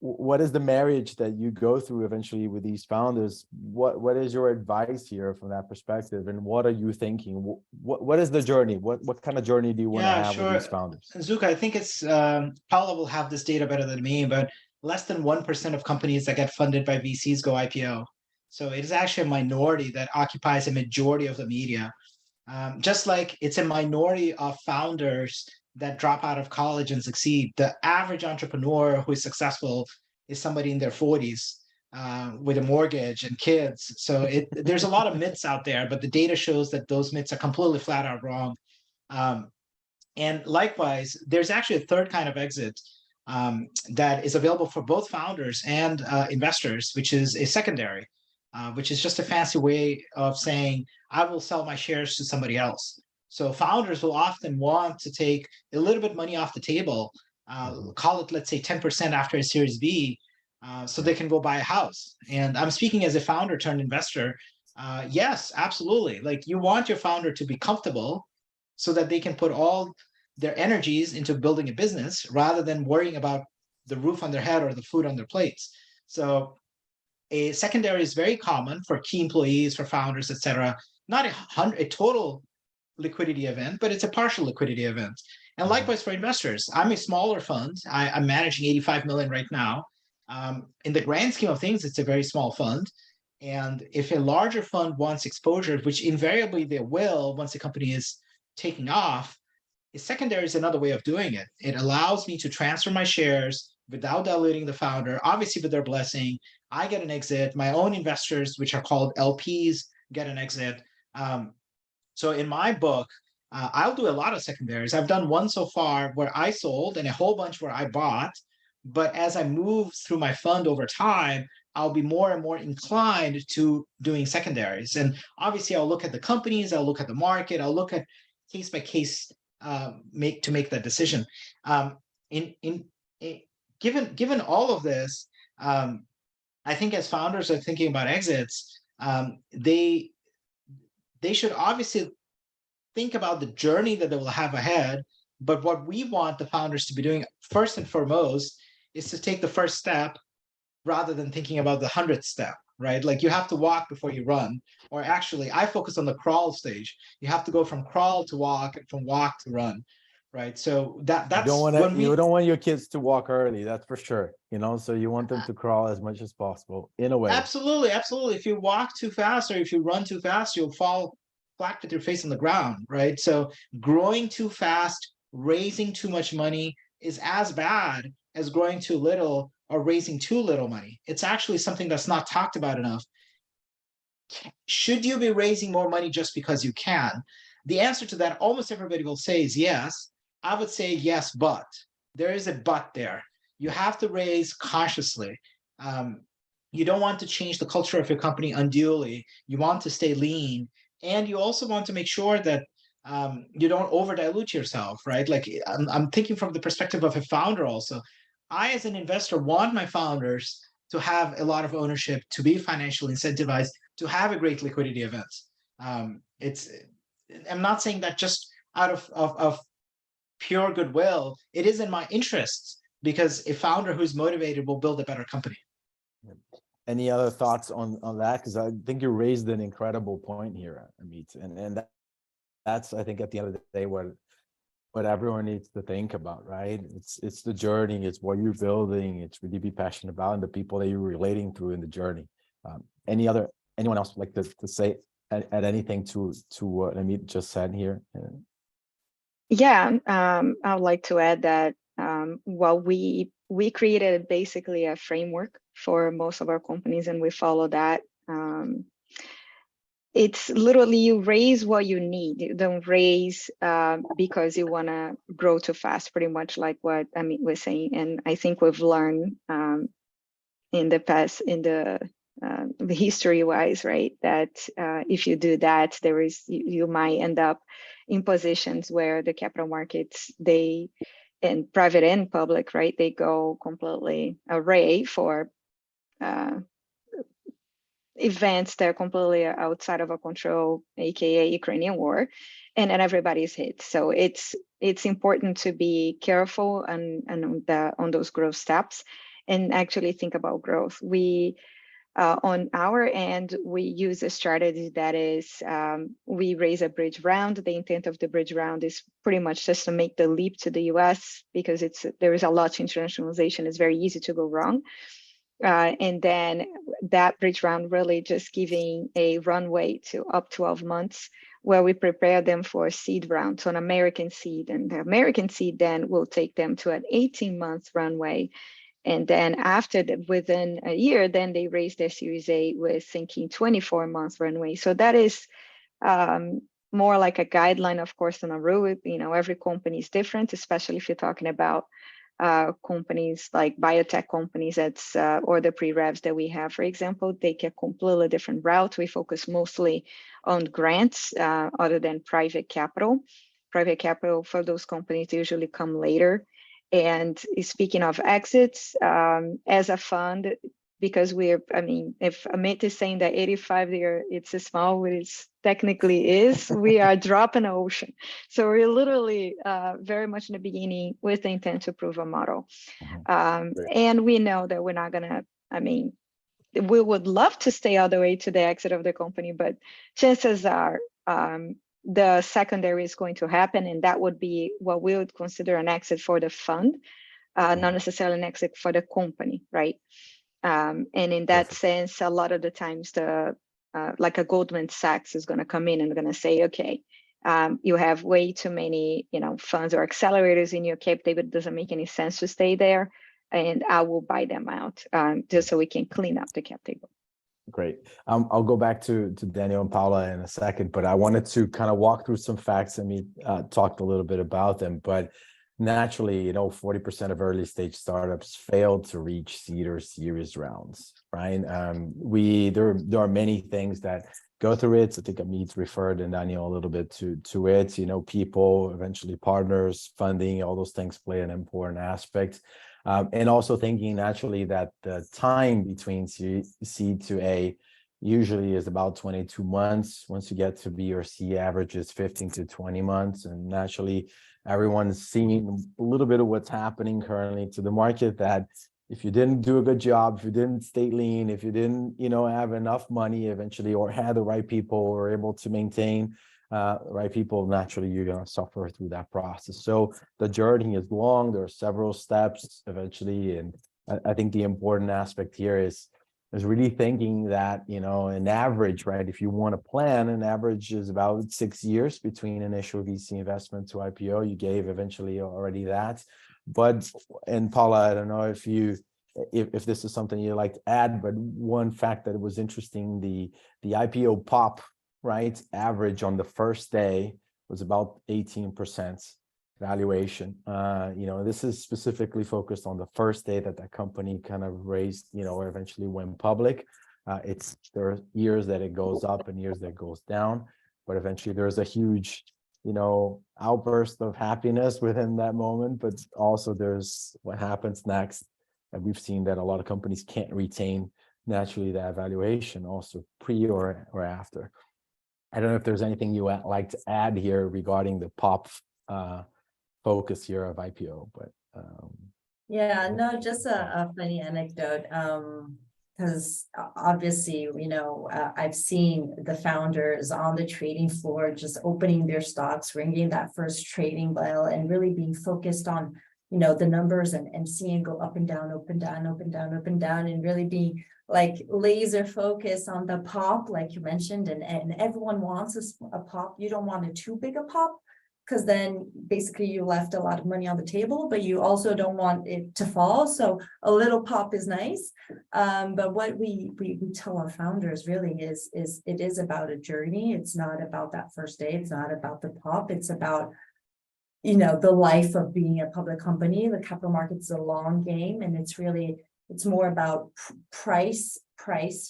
what is the marriage that you go through eventually with these founders? What is your advice here from that perspective, and what are you thinking? What is the journey? What kind of journey do you want to have with these founders? Zuka, I think it's Paula will have this data better than me, but less than 1% of companies that get funded by VCs go IPO. So it is actually a minority that occupies a majority of the media. Just like it's a minority of founders that drop out of college and succeed. The average entrepreneur who is successful is somebody in their 40s with a mortgage and kids. So there's a lot of myths out there, but the data shows that those myths are completely flat out wrong. And likewise, there's actually a third kind of exit that is available for both founders and investors, which is a secondary, which is just a fancy way of saying, I will sell my shares to somebody else. So founders will often want to take a little bit of money off the table call it, let's say 10% after a Series B, so they can go buy a house. And I'm speaking as a founder turned investor. Yes, absolutely. Like, you want your founder to be comfortable so that they can put all their energies into building a business rather than worrying about the roof on their head or the food on their plates. So a secondary is very common for key employees, for founders, etc. Not a total liquidity event, but it's a partial liquidity event. And likewise for investors. I'm a smaller fund. I'm managing 85 million right now. In the grand scheme of things, it's a very small fund. And if a larger fund wants exposure, which invariably they will once the company is taking off, a secondary is another way of doing it. It allows me to transfer my shares without diluting the founder, obviously with their blessing. I get an exit. My own investors, which are called LPs, get an exit. So in my book, I'll do a lot of secondaries. I've done one so far where I sold and a whole bunch where I bought. But as I move through my fund over time, I'll be more and more inclined to doing secondaries. And obviously, I'll look at the companies, I'll look at the market, I'll look at case by case make that decision. Given all of this, I think as founders are thinking about exits, they should obviously think about the journey that they will have ahead. But what we want the founders to be doing first and foremost is to take the first step rather than thinking about the 100th step, right? Like, you have to walk before you run. Or actually, I focus on the crawl stage. You have to go from crawl to walk and from walk to run, right? So that's you don't want your kids to walk early, that's for sure. So you want them to crawl as much as possible, in a way. Absolutely. If you walk too fast or if you run too fast, you'll fall flat with your face on the ground, right? So growing too fast, raising too much money is as bad as growing too little or raising too little money. It's actually something that's not talked about enough. Should you be raising more money just because you can? The answer to that, almost everybody will say, is yes. I would say yes, but there is a but there. You have to raise cautiously. You don't want to change the culture of your company unduly. You want to stay lean. And you also want to make sure that you don't over dilute yourself, right? Like, I'm thinking from the perspective of a founder also. I, as an investor, want my founders to have a lot of ownership, to be financially incentivized, to have a great liquidity event. I'm not saying that just out of pure goodwill. It is in my interests, because a founder who's motivated will build a better company. Any other thoughts on that? Because I think you raised an incredible point here, Amit, and that's, I think, at the end of the day what everyone needs to think about, right? It's the journey, it's what you're building, it's really be passionate about, and the people that you're relating to in the journey. Anyone else would like to say add anything to what Amit just said here? Yeah, I would like to add that we created basically a framework for most of our companies, and we follow that. It's literally, you raise what you need. You don't raise because you want to grow too fast, pretty much like what Amit was saying. And I think we've learned in the past, in the history-wise, right, that if you do that, you might end up in positions where the capital markets, and private and public, right, they go completely array for events that are completely outside of our control, aka Ukrainian war, and then everybody's hit. So it's important to be careful on those growth steps and actually think about growth. We on our end, we use a strategy that is we raise a bridge round. The intent of the bridge round is pretty much just to make the leap to the US, because there is a lot of internationalization. It's very easy to go wrong. And then that bridge round really just giving a runway to up 12 months where we prepare them for a seed round, so an American seed. And the American seed then will take them to an 18-month runway. And then within a year, then they raise their Series A with thinking 24-month runway. So that is more like a guideline, of course, than a rule. Every company is different, especially if you're talking about companies like biotech companies or the pre-revs that we have, for example. Take a completely different route. We focus mostly on grants other than private capital. Private capital for those companies usually come later. And speaking of exits, as a fund, because if Amit is saying that 85 there, it's a small, which technically is, we are dropping an ocean. So we're literally very much in the beginning with the intent to prove a model. And we know that we're not gonna, we would love to stay all the way to the exit of the company, but chances are the secondary is going to happen, and that would be what we would consider an exit for the fund, not necessarily an exit for the company, right? And in that sense, a lot of the times like a Goldman Sachs is going to come in and going to say, okay, you have way too many, funds or accelerators in your cap table. It doesn't make any sense to stay there, and I will buy them out just so we can clean up the cap table. Great. I'll go back to Daniel and Paula in a second, but I wanted to kind of walk through some facts. Talked a little bit about them, but naturally, 40% of early stage startups failed to reach seed or series rounds, right? There are many things that go through it. I think Amit's referred, and Daniel, a little bit to it. People, eventually partners, funding, all those things play an important aspect. And also thinking naturally that the time between C to A usually is about 22 months. Once you get to B or C, average is 15 to 20 months. And naturally, everyone's seeing a little bit of what's happening currently to the market, that if you didn't do a good job, if you didn't stay lean, if you didn't, have enough money eventually, or had the right people, or able to maintain right people, naturally you're going to suffer through that process. So the journey is long. There are several steps eventually, and I think the important aspect here is really thinking that an average, right, if you want to plan, an average is about 6 years between initial VC investment to IPO. You gave eventually already that, and Paula, I don't know if this is something you'd like to add, but one fact that was interesting, the IPO pop, right, average on the first day was about 18% valuation. This is specifically focused on the first day that company kind of raised, or eventually went public. There are years that it goes up and years that it goes down, but eventually there's a huge, outburst of happiness within that moment. But also there's what happens next, and we've seen that a lot of companies can't retain naturally that valuation, also pre or after. I don't know if there's anything you would like to add here regarding the pop focus here of IPO, but yeah, no, just a funny anecdote, because obviously, I've seen the founders on the trading floor just opening their stocks, ringing that first trading bell, and really being focused on the numbers and seeing go up and down, up and down, up and down, up and down, and really being like laser focus on the pop, like you mentioned, and everyone wants a pop. You don't want a too big a pop, because then basically you left a lot of money on the table, but you also don't want it to fall. So a little pop is nice. But what we tell our founders really is it is about a journey. It's not about that first day. It's not about the pop. It's about the life of being a public company. The capital markets is a long game, and it's more about price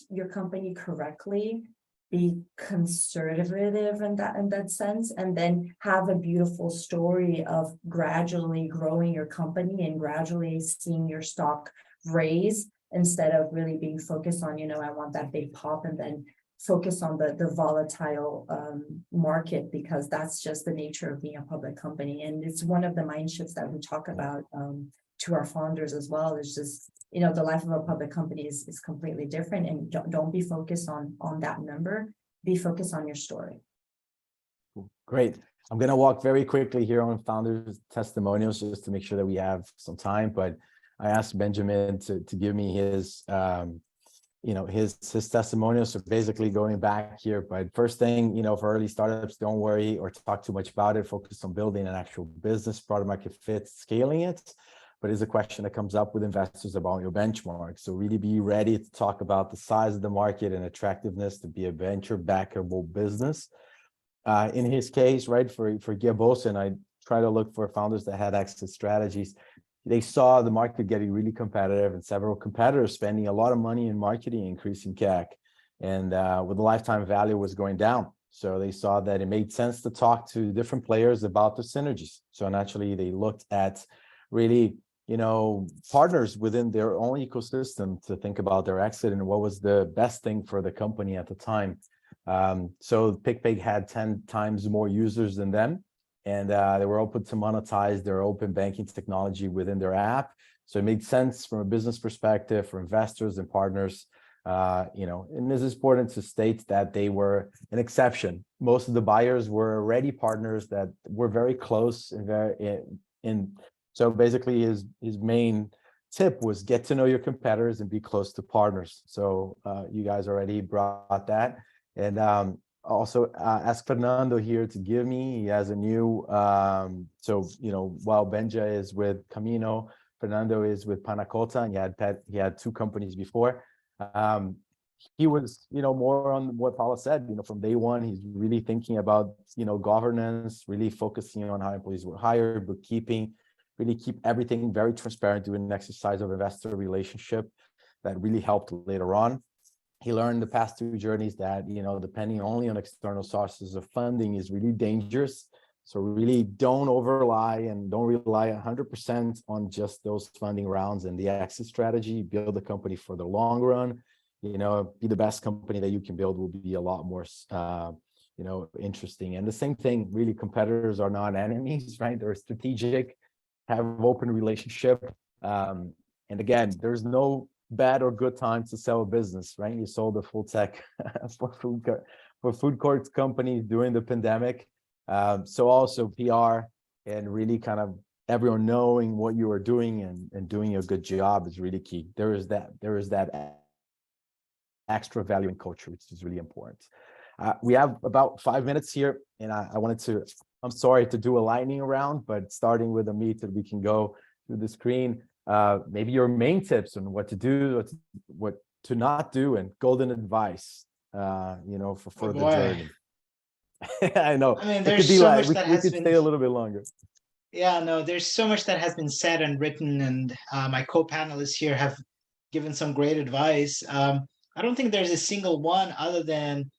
your company correctly, be conservative in that sense, and then have a beautiful story of gradually growing your company and gradually seeing your stock raise, instead of really being focused on, I want that big pop, and then focus on the volatile market, because that's just the nature of being a public company. And it's one of the mind shifts that we talk about to our founders as well. It's just, the life of a public company is completely different, and don't be focused on that number, be focused on your story. Great. I'm going to walk very quickly here on founders testimonials just to make sure that we have some time, but I asked Benjamin to give me his his testimonial. So basically going back here, but first thing, for early startups, don't worry or talk too much about it. Focus on building an actual business, product market fit, scaling it. But it's a question that comes up with investors about your benchmark. So really be ready to talk about the size of the market and attractiveness to be a venture backable business. In his case, right, for Giabosa, I try to look for founders that had exit strategies. They saw the market getting really competitive and several competitors spending a lot of money in marketing, increasing CAC, and with the lifetime value was going down. So they saw that it made sense to talk to different players about the synergies. So naturally, they looked at really, partners within their own ecosystem to think about their exit and what was the best thing for the company at the time. So PicPay had 10 times more users than them, and they were open to monetize their open banking technology within their app. So it made sense from a business perspective for investors and partners. And it's important to state that they were an exception. Most of the buyers were already partners that were very close and so basically his main tip was get to know your competitors and be close to partners. So you guys already brought that. And also ask Fernando here to give me, he has a new, while Benja is with Camino, Fernando is with Panacota, and he had two companies before. He was, more on what Paula said, from day one, he's really thinking about, governance, really focusing on how employees were hired, bookkeeping, really keep everything very transparent, doing an exercise of investor relationship that really helped later on. He learned the past two journeys that, depending only on external sources of funding is really dangerous. So really don't rely 100% on just those funding rounds and the exit strategy. Build the company for the long run. Be the best company that you can build will be a lot more, interesting. And the same thing, really, competitors are not enemies, right? They're strategic, have open relationship. And again, there's no bad or good time to sell a business, right? You sold the full tech for food court companies during the pandemic. So also PR and really kind of everyone knowing what you are doing and doing a good job is really key. There is that extra value in culture, which is really important. We have about 5 minutes here, and I'm sorry to do a lightning round, but starting with Amit, that we can go through the screen. Maybe your main tips on what to do, what to not do, and golden advice, for the journey. I know. I mean, there's so much that has been. Stay a little bit longer. Yeah, no, there's so much that has been said and written, and my co-panelists here have given some great advice. I don't think there's a single one other than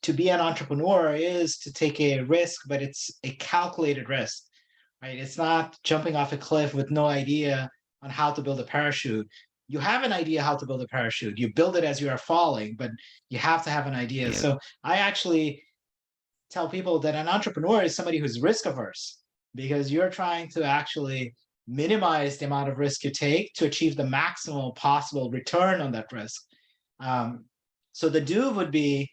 to be an entrepreneur is to take a risk, but it's a calculated risk, right? It's not jumping off a cliff with no idea on how to build a parachute. You have an idea how to build a parachute. You build it as you are falling, but you have to have an idea. Yeah. So I actually tell people that an entrepreneur is somebody who's risk averse, because you're trying to actually minimize the amount of risk you take to achieve the maximal possible return on that risk. So the do would be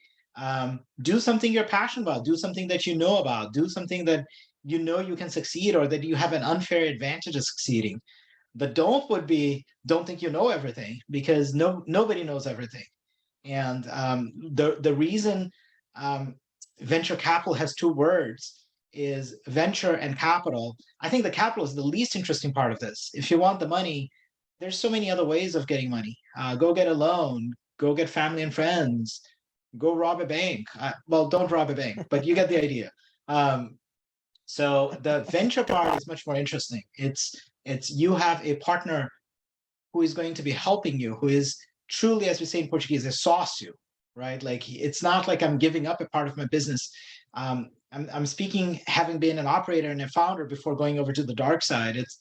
do something you're passionate about, do something that you know about, do something that you know you can succeed or that you have an unfair advantage of succeeding. The don't would be don't think you know everything, because nobody knows everything. And the reason venture capital has two words is venture and capital. I think the capital is the least interesting part of this. If you want the money, there's so many other ways of getting money. Go get a loan, go get family and friends, go rob a bank. Well, don't rob a bank, but you get the idea. So the venture part is much more interesting. It's you have a partner who is going to be helping you, who is truly, as we say in Portuguese, a sócio, right? Like, it's not like I'm giving up a part of my business. I'm speaking, having been an operator and a founder before going over to the dark side. It's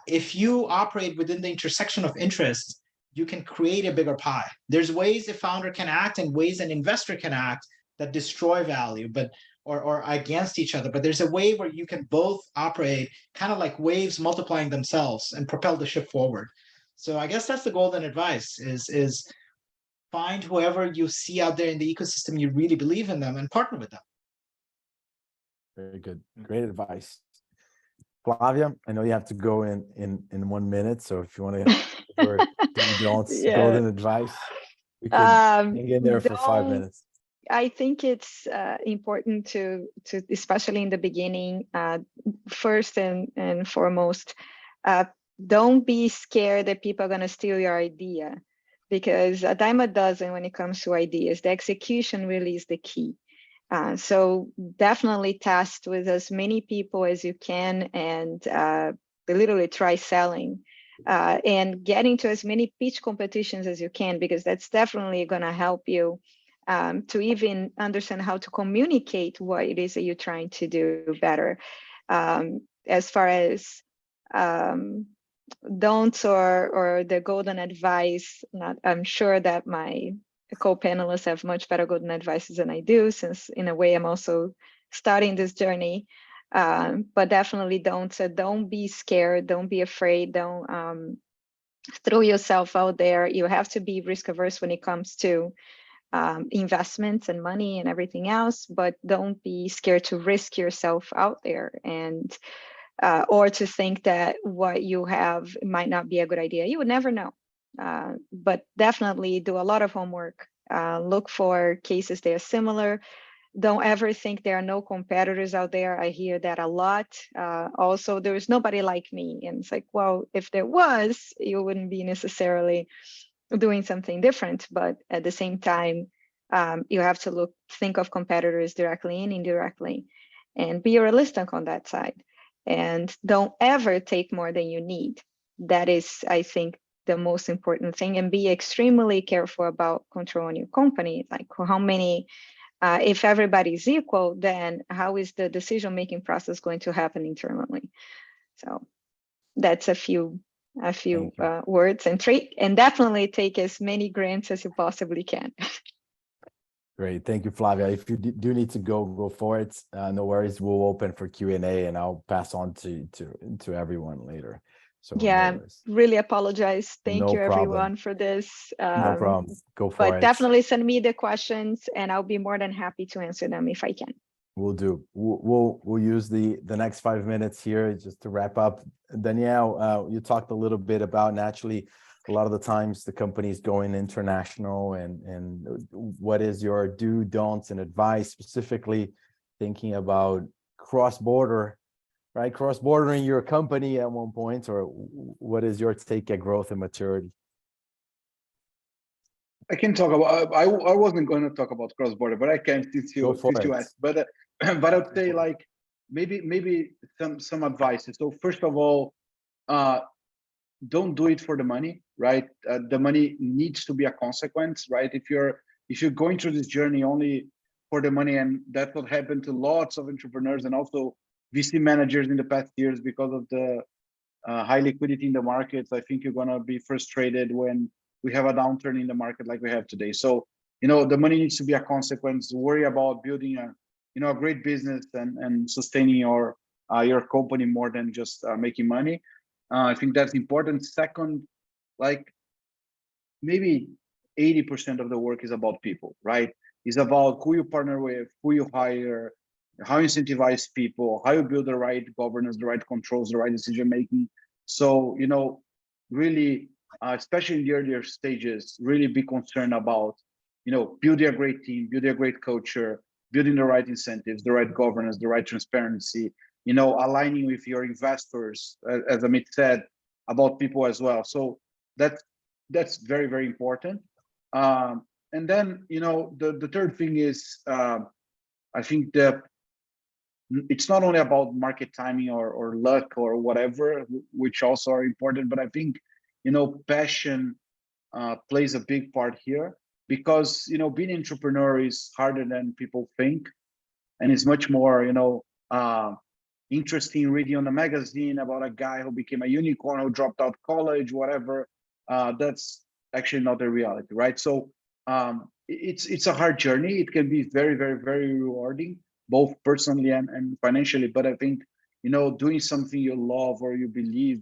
if you operate within the intersection of interests, you can create a bigger pie. There's ways a founder can act and ways an investor can act that destroy value, but or against each other. But there's a way where you can both operate kind of like waves multiplying themselves and propel the ship forward. So I guess that's the golden advice is find whoever you see out there in the ecosystem, you really believe in them, and partner with them. Very good. Great advice. Flavia, I know you have to go in 1 minute, so if you want to golden advice, we can hang in there for 5 minutes. I think it's important to especially in the beginning, first and foremost, don't be scared that people are going to steal your idea, because a dime a dozen when it comes to ideas. The execution really is the key. So definitely test with as many people as you can, and literally try selling and getting to as many pitch competitions as you can, because that's definitely going to help you to even understand how to communicate what it is that you're trying to do better. as far as don'ts or the golden advice, I'm sure that my co-panelists have much better golden advices than I do, since in a way I'm also starting this journey. But definitely don't be scared, don't be afraid, don't throw yourself out there. You have to be risk averse when it comes to investments and money and everything else, but don't be scared to risk yourself out there, and or to think that what you have might not be a good idea. You would never know. But definitely do a lot of homework. Look for cases that are similar. Don't ever think there are no competitors out there. I hear that a lot. Also, there is nobody like me. And it's like, well, if there was, you wouldn't be necessarily doing something different. But at the same time, you have to think of competitors directly and indirectly, and be realistic on that side. And don't ever take more than you need. That is, I think, the most important thing. And be extremely careful about controlling your company. Like how many, if everybody's equal, then how is the decision-making process going to happen internally? So that's a few words, and definitely take as many grants as you possibly can. Great, thank you, Flavia. If you do need to go for it. No worries. We'll open for Q&A, and I'll pass on to everyone later. So yeah, no worries. really apologize. Thank No you problem. everyone for this. No problem. Go for but it. definitely send me the questions, and I'll be more than happy to answer them if I can. We'll do. We'll use the next 5 minutes here just to wrap up. Danielle, you talked a little bit about, naturally, a lot of the times the company's going international, and what is your don'ts and advice, specifically thinking about cross-border, right? Cross-bordering your company at one point, or what is your take at growth and maturity? I can talk about. I wasn't going to talk about cross-border, but I can since you asked. But but I would say, like, maybe some advice. So first of all, don't do it for the money, right? The money needs to be a consequence, right? If you're going through this journey only for the money, and that's what happened to lots of entrepreneurs and also VC managers in the past years because of the high liquidity in the markets, I think you're gonna be frustrated when we have a downturn in the market like we have today. So, the money needs to be a consequence. Worry about building a great business and sustaining your company more than just making money. I think that's important. Second, like, maybe 80% of the work is about people, right? It's about who you partner with, who you hire, how you incentivize people, how you build the right governance, the right controls, the right decision making. So, really, especially in the earlier stages, really be concerned about, building a great team, building a great culture, building the right incentives, the right governance, the right transparency, aligning with your investors, as Amit said, about people as well. So that's very, very important. And then, the third thing is, I think that it's not only about market timing or luck or whatever, which also are important, but I think, passion plays a big part here, because, being an entrepreneur is harder than people think. And it's much more, interesting reading on a magazine about a guy who became a unicorn, who dropped out college, whatever. That's actually not the reality, right? So it's a hard journey. It can be very, very, very rewarding, both personally and financially. But I think, doing something you love or you believe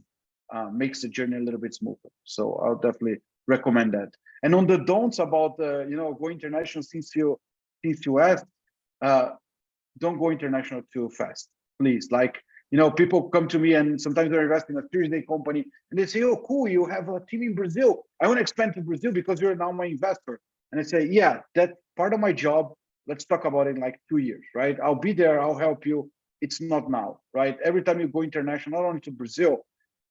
makes the journey a little bit smoother. So I'll definitely recommend that. And on the don'ts about going international, since you asked, don't go international too fast, please. Like, people come to me and sometimes they're investing in a Series A company and they say, oh, cool, you have a team in Brazil. I want to expand to Brazil because you're now my investor. And I say, yeah, that's part of my job. Let's talk about it in like 2 years, right? I'll be there, I'll help you. It's not now, right? Every time you go international, not only to Brazil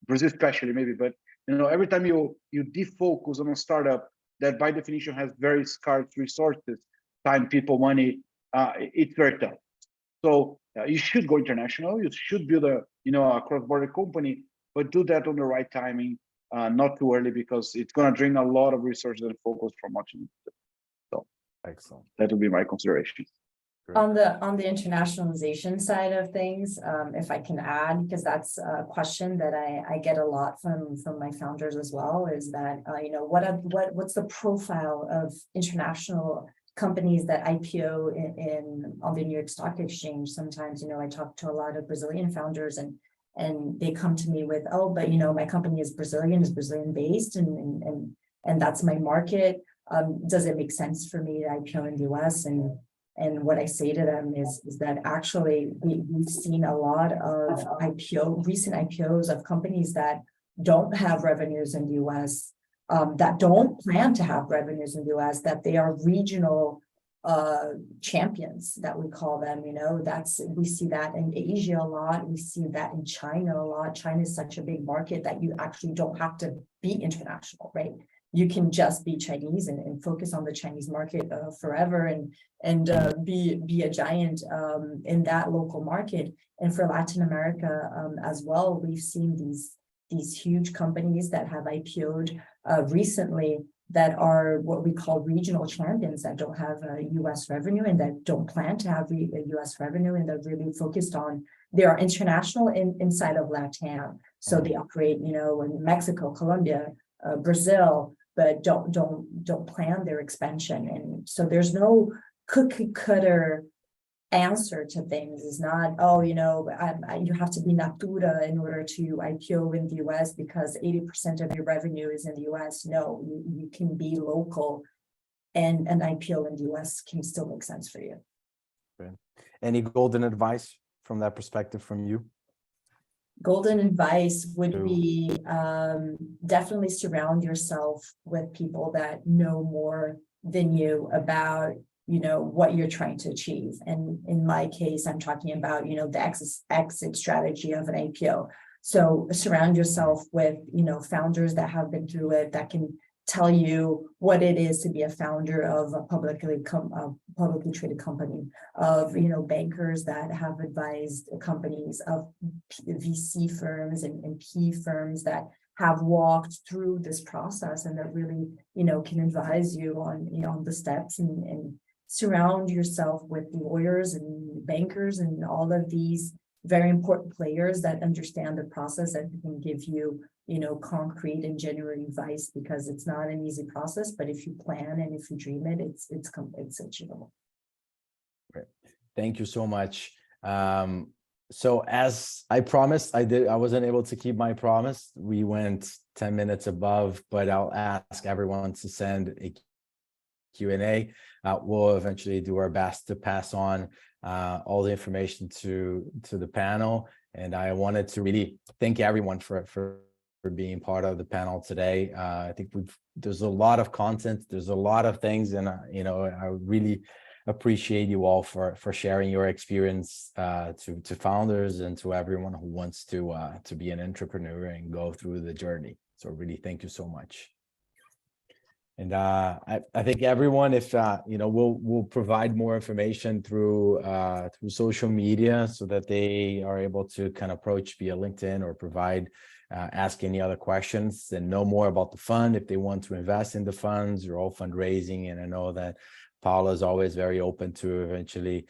especially maybe, but every time you defocus on a startup that by definition has very scarce resources, time, people, money, it's very tough. So you should go international. You should build a cross-border company, but do that on the right timing, not too early, because it's going to drain a lot of resources and focus from what you need to do. So excellent. That would be my consideration. On the internationalization side of things, if I can add, because that's a question that I get a lot from my founders as well, is that you know, what's the profile of international companies that IPO on the New York Stock Exchange? Sometimes, you know, I talk to a lot of Brazilian founders and they come to me with, oh, but you know, my company is Brazilian based, and that's my market. Does it make sense for me to IPO in the US? And what I say to them is that actually we've seen a lot of recent IPOs of companies that don't have revenues in the US, that don't plan to have revenues in the US, that they are regional champions, that we call them. You know, we see that in Asia a lot. We see that in China a lot. China is such a big market that you actually don't have to be international, right? You can just be Chinese and focus on the Chinese market forever and be a giant in that local market. And for Latin America as well, we've seen these huge companies that have IPO'd recently that are what we call regional champions, that don't have a US revenue and that don't plan to have a US revenue, and they're really focused on, they are international inside of LATAM. So they operate, you know, in Mexico, Colombia, Brazil, but don't plan their expansion. And so there's no cookie cutter answer to things. It's not, oh, you know, you have to be Natura in order to IPO in the US because 80% of your revenue is in the US. No, you can be local, and an IPO in the US can still make sense for you. Great. Any golden advice from that perspective from you? Golden advice would be definitely surround yourself with people that know more than you about, you know, what you're trying to achieve. And in my case, I'm talking about, you know, the exit strategy of an IPO. So surround yourself with, you know, founders that have been through it, that can tell you what it is to be a founder of a publicly traded company, of, you know, bankers that have advised companies, of VC firms and PE firms that have walked through this process and that really, you know, can advise you on, you know, on the steps, and surround yourself with lawyers and bankers and all of these very important players that understand the process and can give you, you know, concrete and genuine advice, because it's not an easy process, but if you plan and if you dream it, it's achievable. Great. Thank you so much. So as I promised, I wasn't able to keep my promise. We went 10 minutes above, but I'll ask everyone to send a Q&A. We'll eventually do our best to pass on all the information to the panel. And I wanted to really thank everyone for being part of the panel today. I think there's a lot of content, there's a lot of things, and you know, I really appreciate you all for sharing your experience to founders and to everyone who wants to be an entrepreneur and go through the journey. So really, thank you so much. And I think everyone, if you know, we'll provide more information through social media so that they are able to kind of approach via LinkedIn or provide ask any other questions and know more about the fund if they want to invest in the funds. You're all fundraising, and I know that Paula is always very open to eventually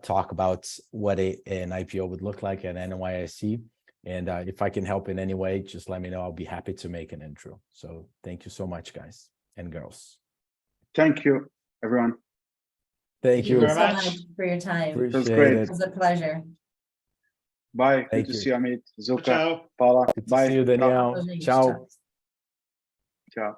talk about what an IPO would look like at NYSE. And if I can help in any way, just let me know. I'll be happy to make an intro. So thank you so much, guys and girls. Thank you, everyone. Thank you very so much for your time. Appreciate great. it. It was a pleasure. Bye. Thank Good to you. see you, Amit, Zuka, Ciao. Paula. Good to Bye. see you, Danielle. Ciao. Ciao.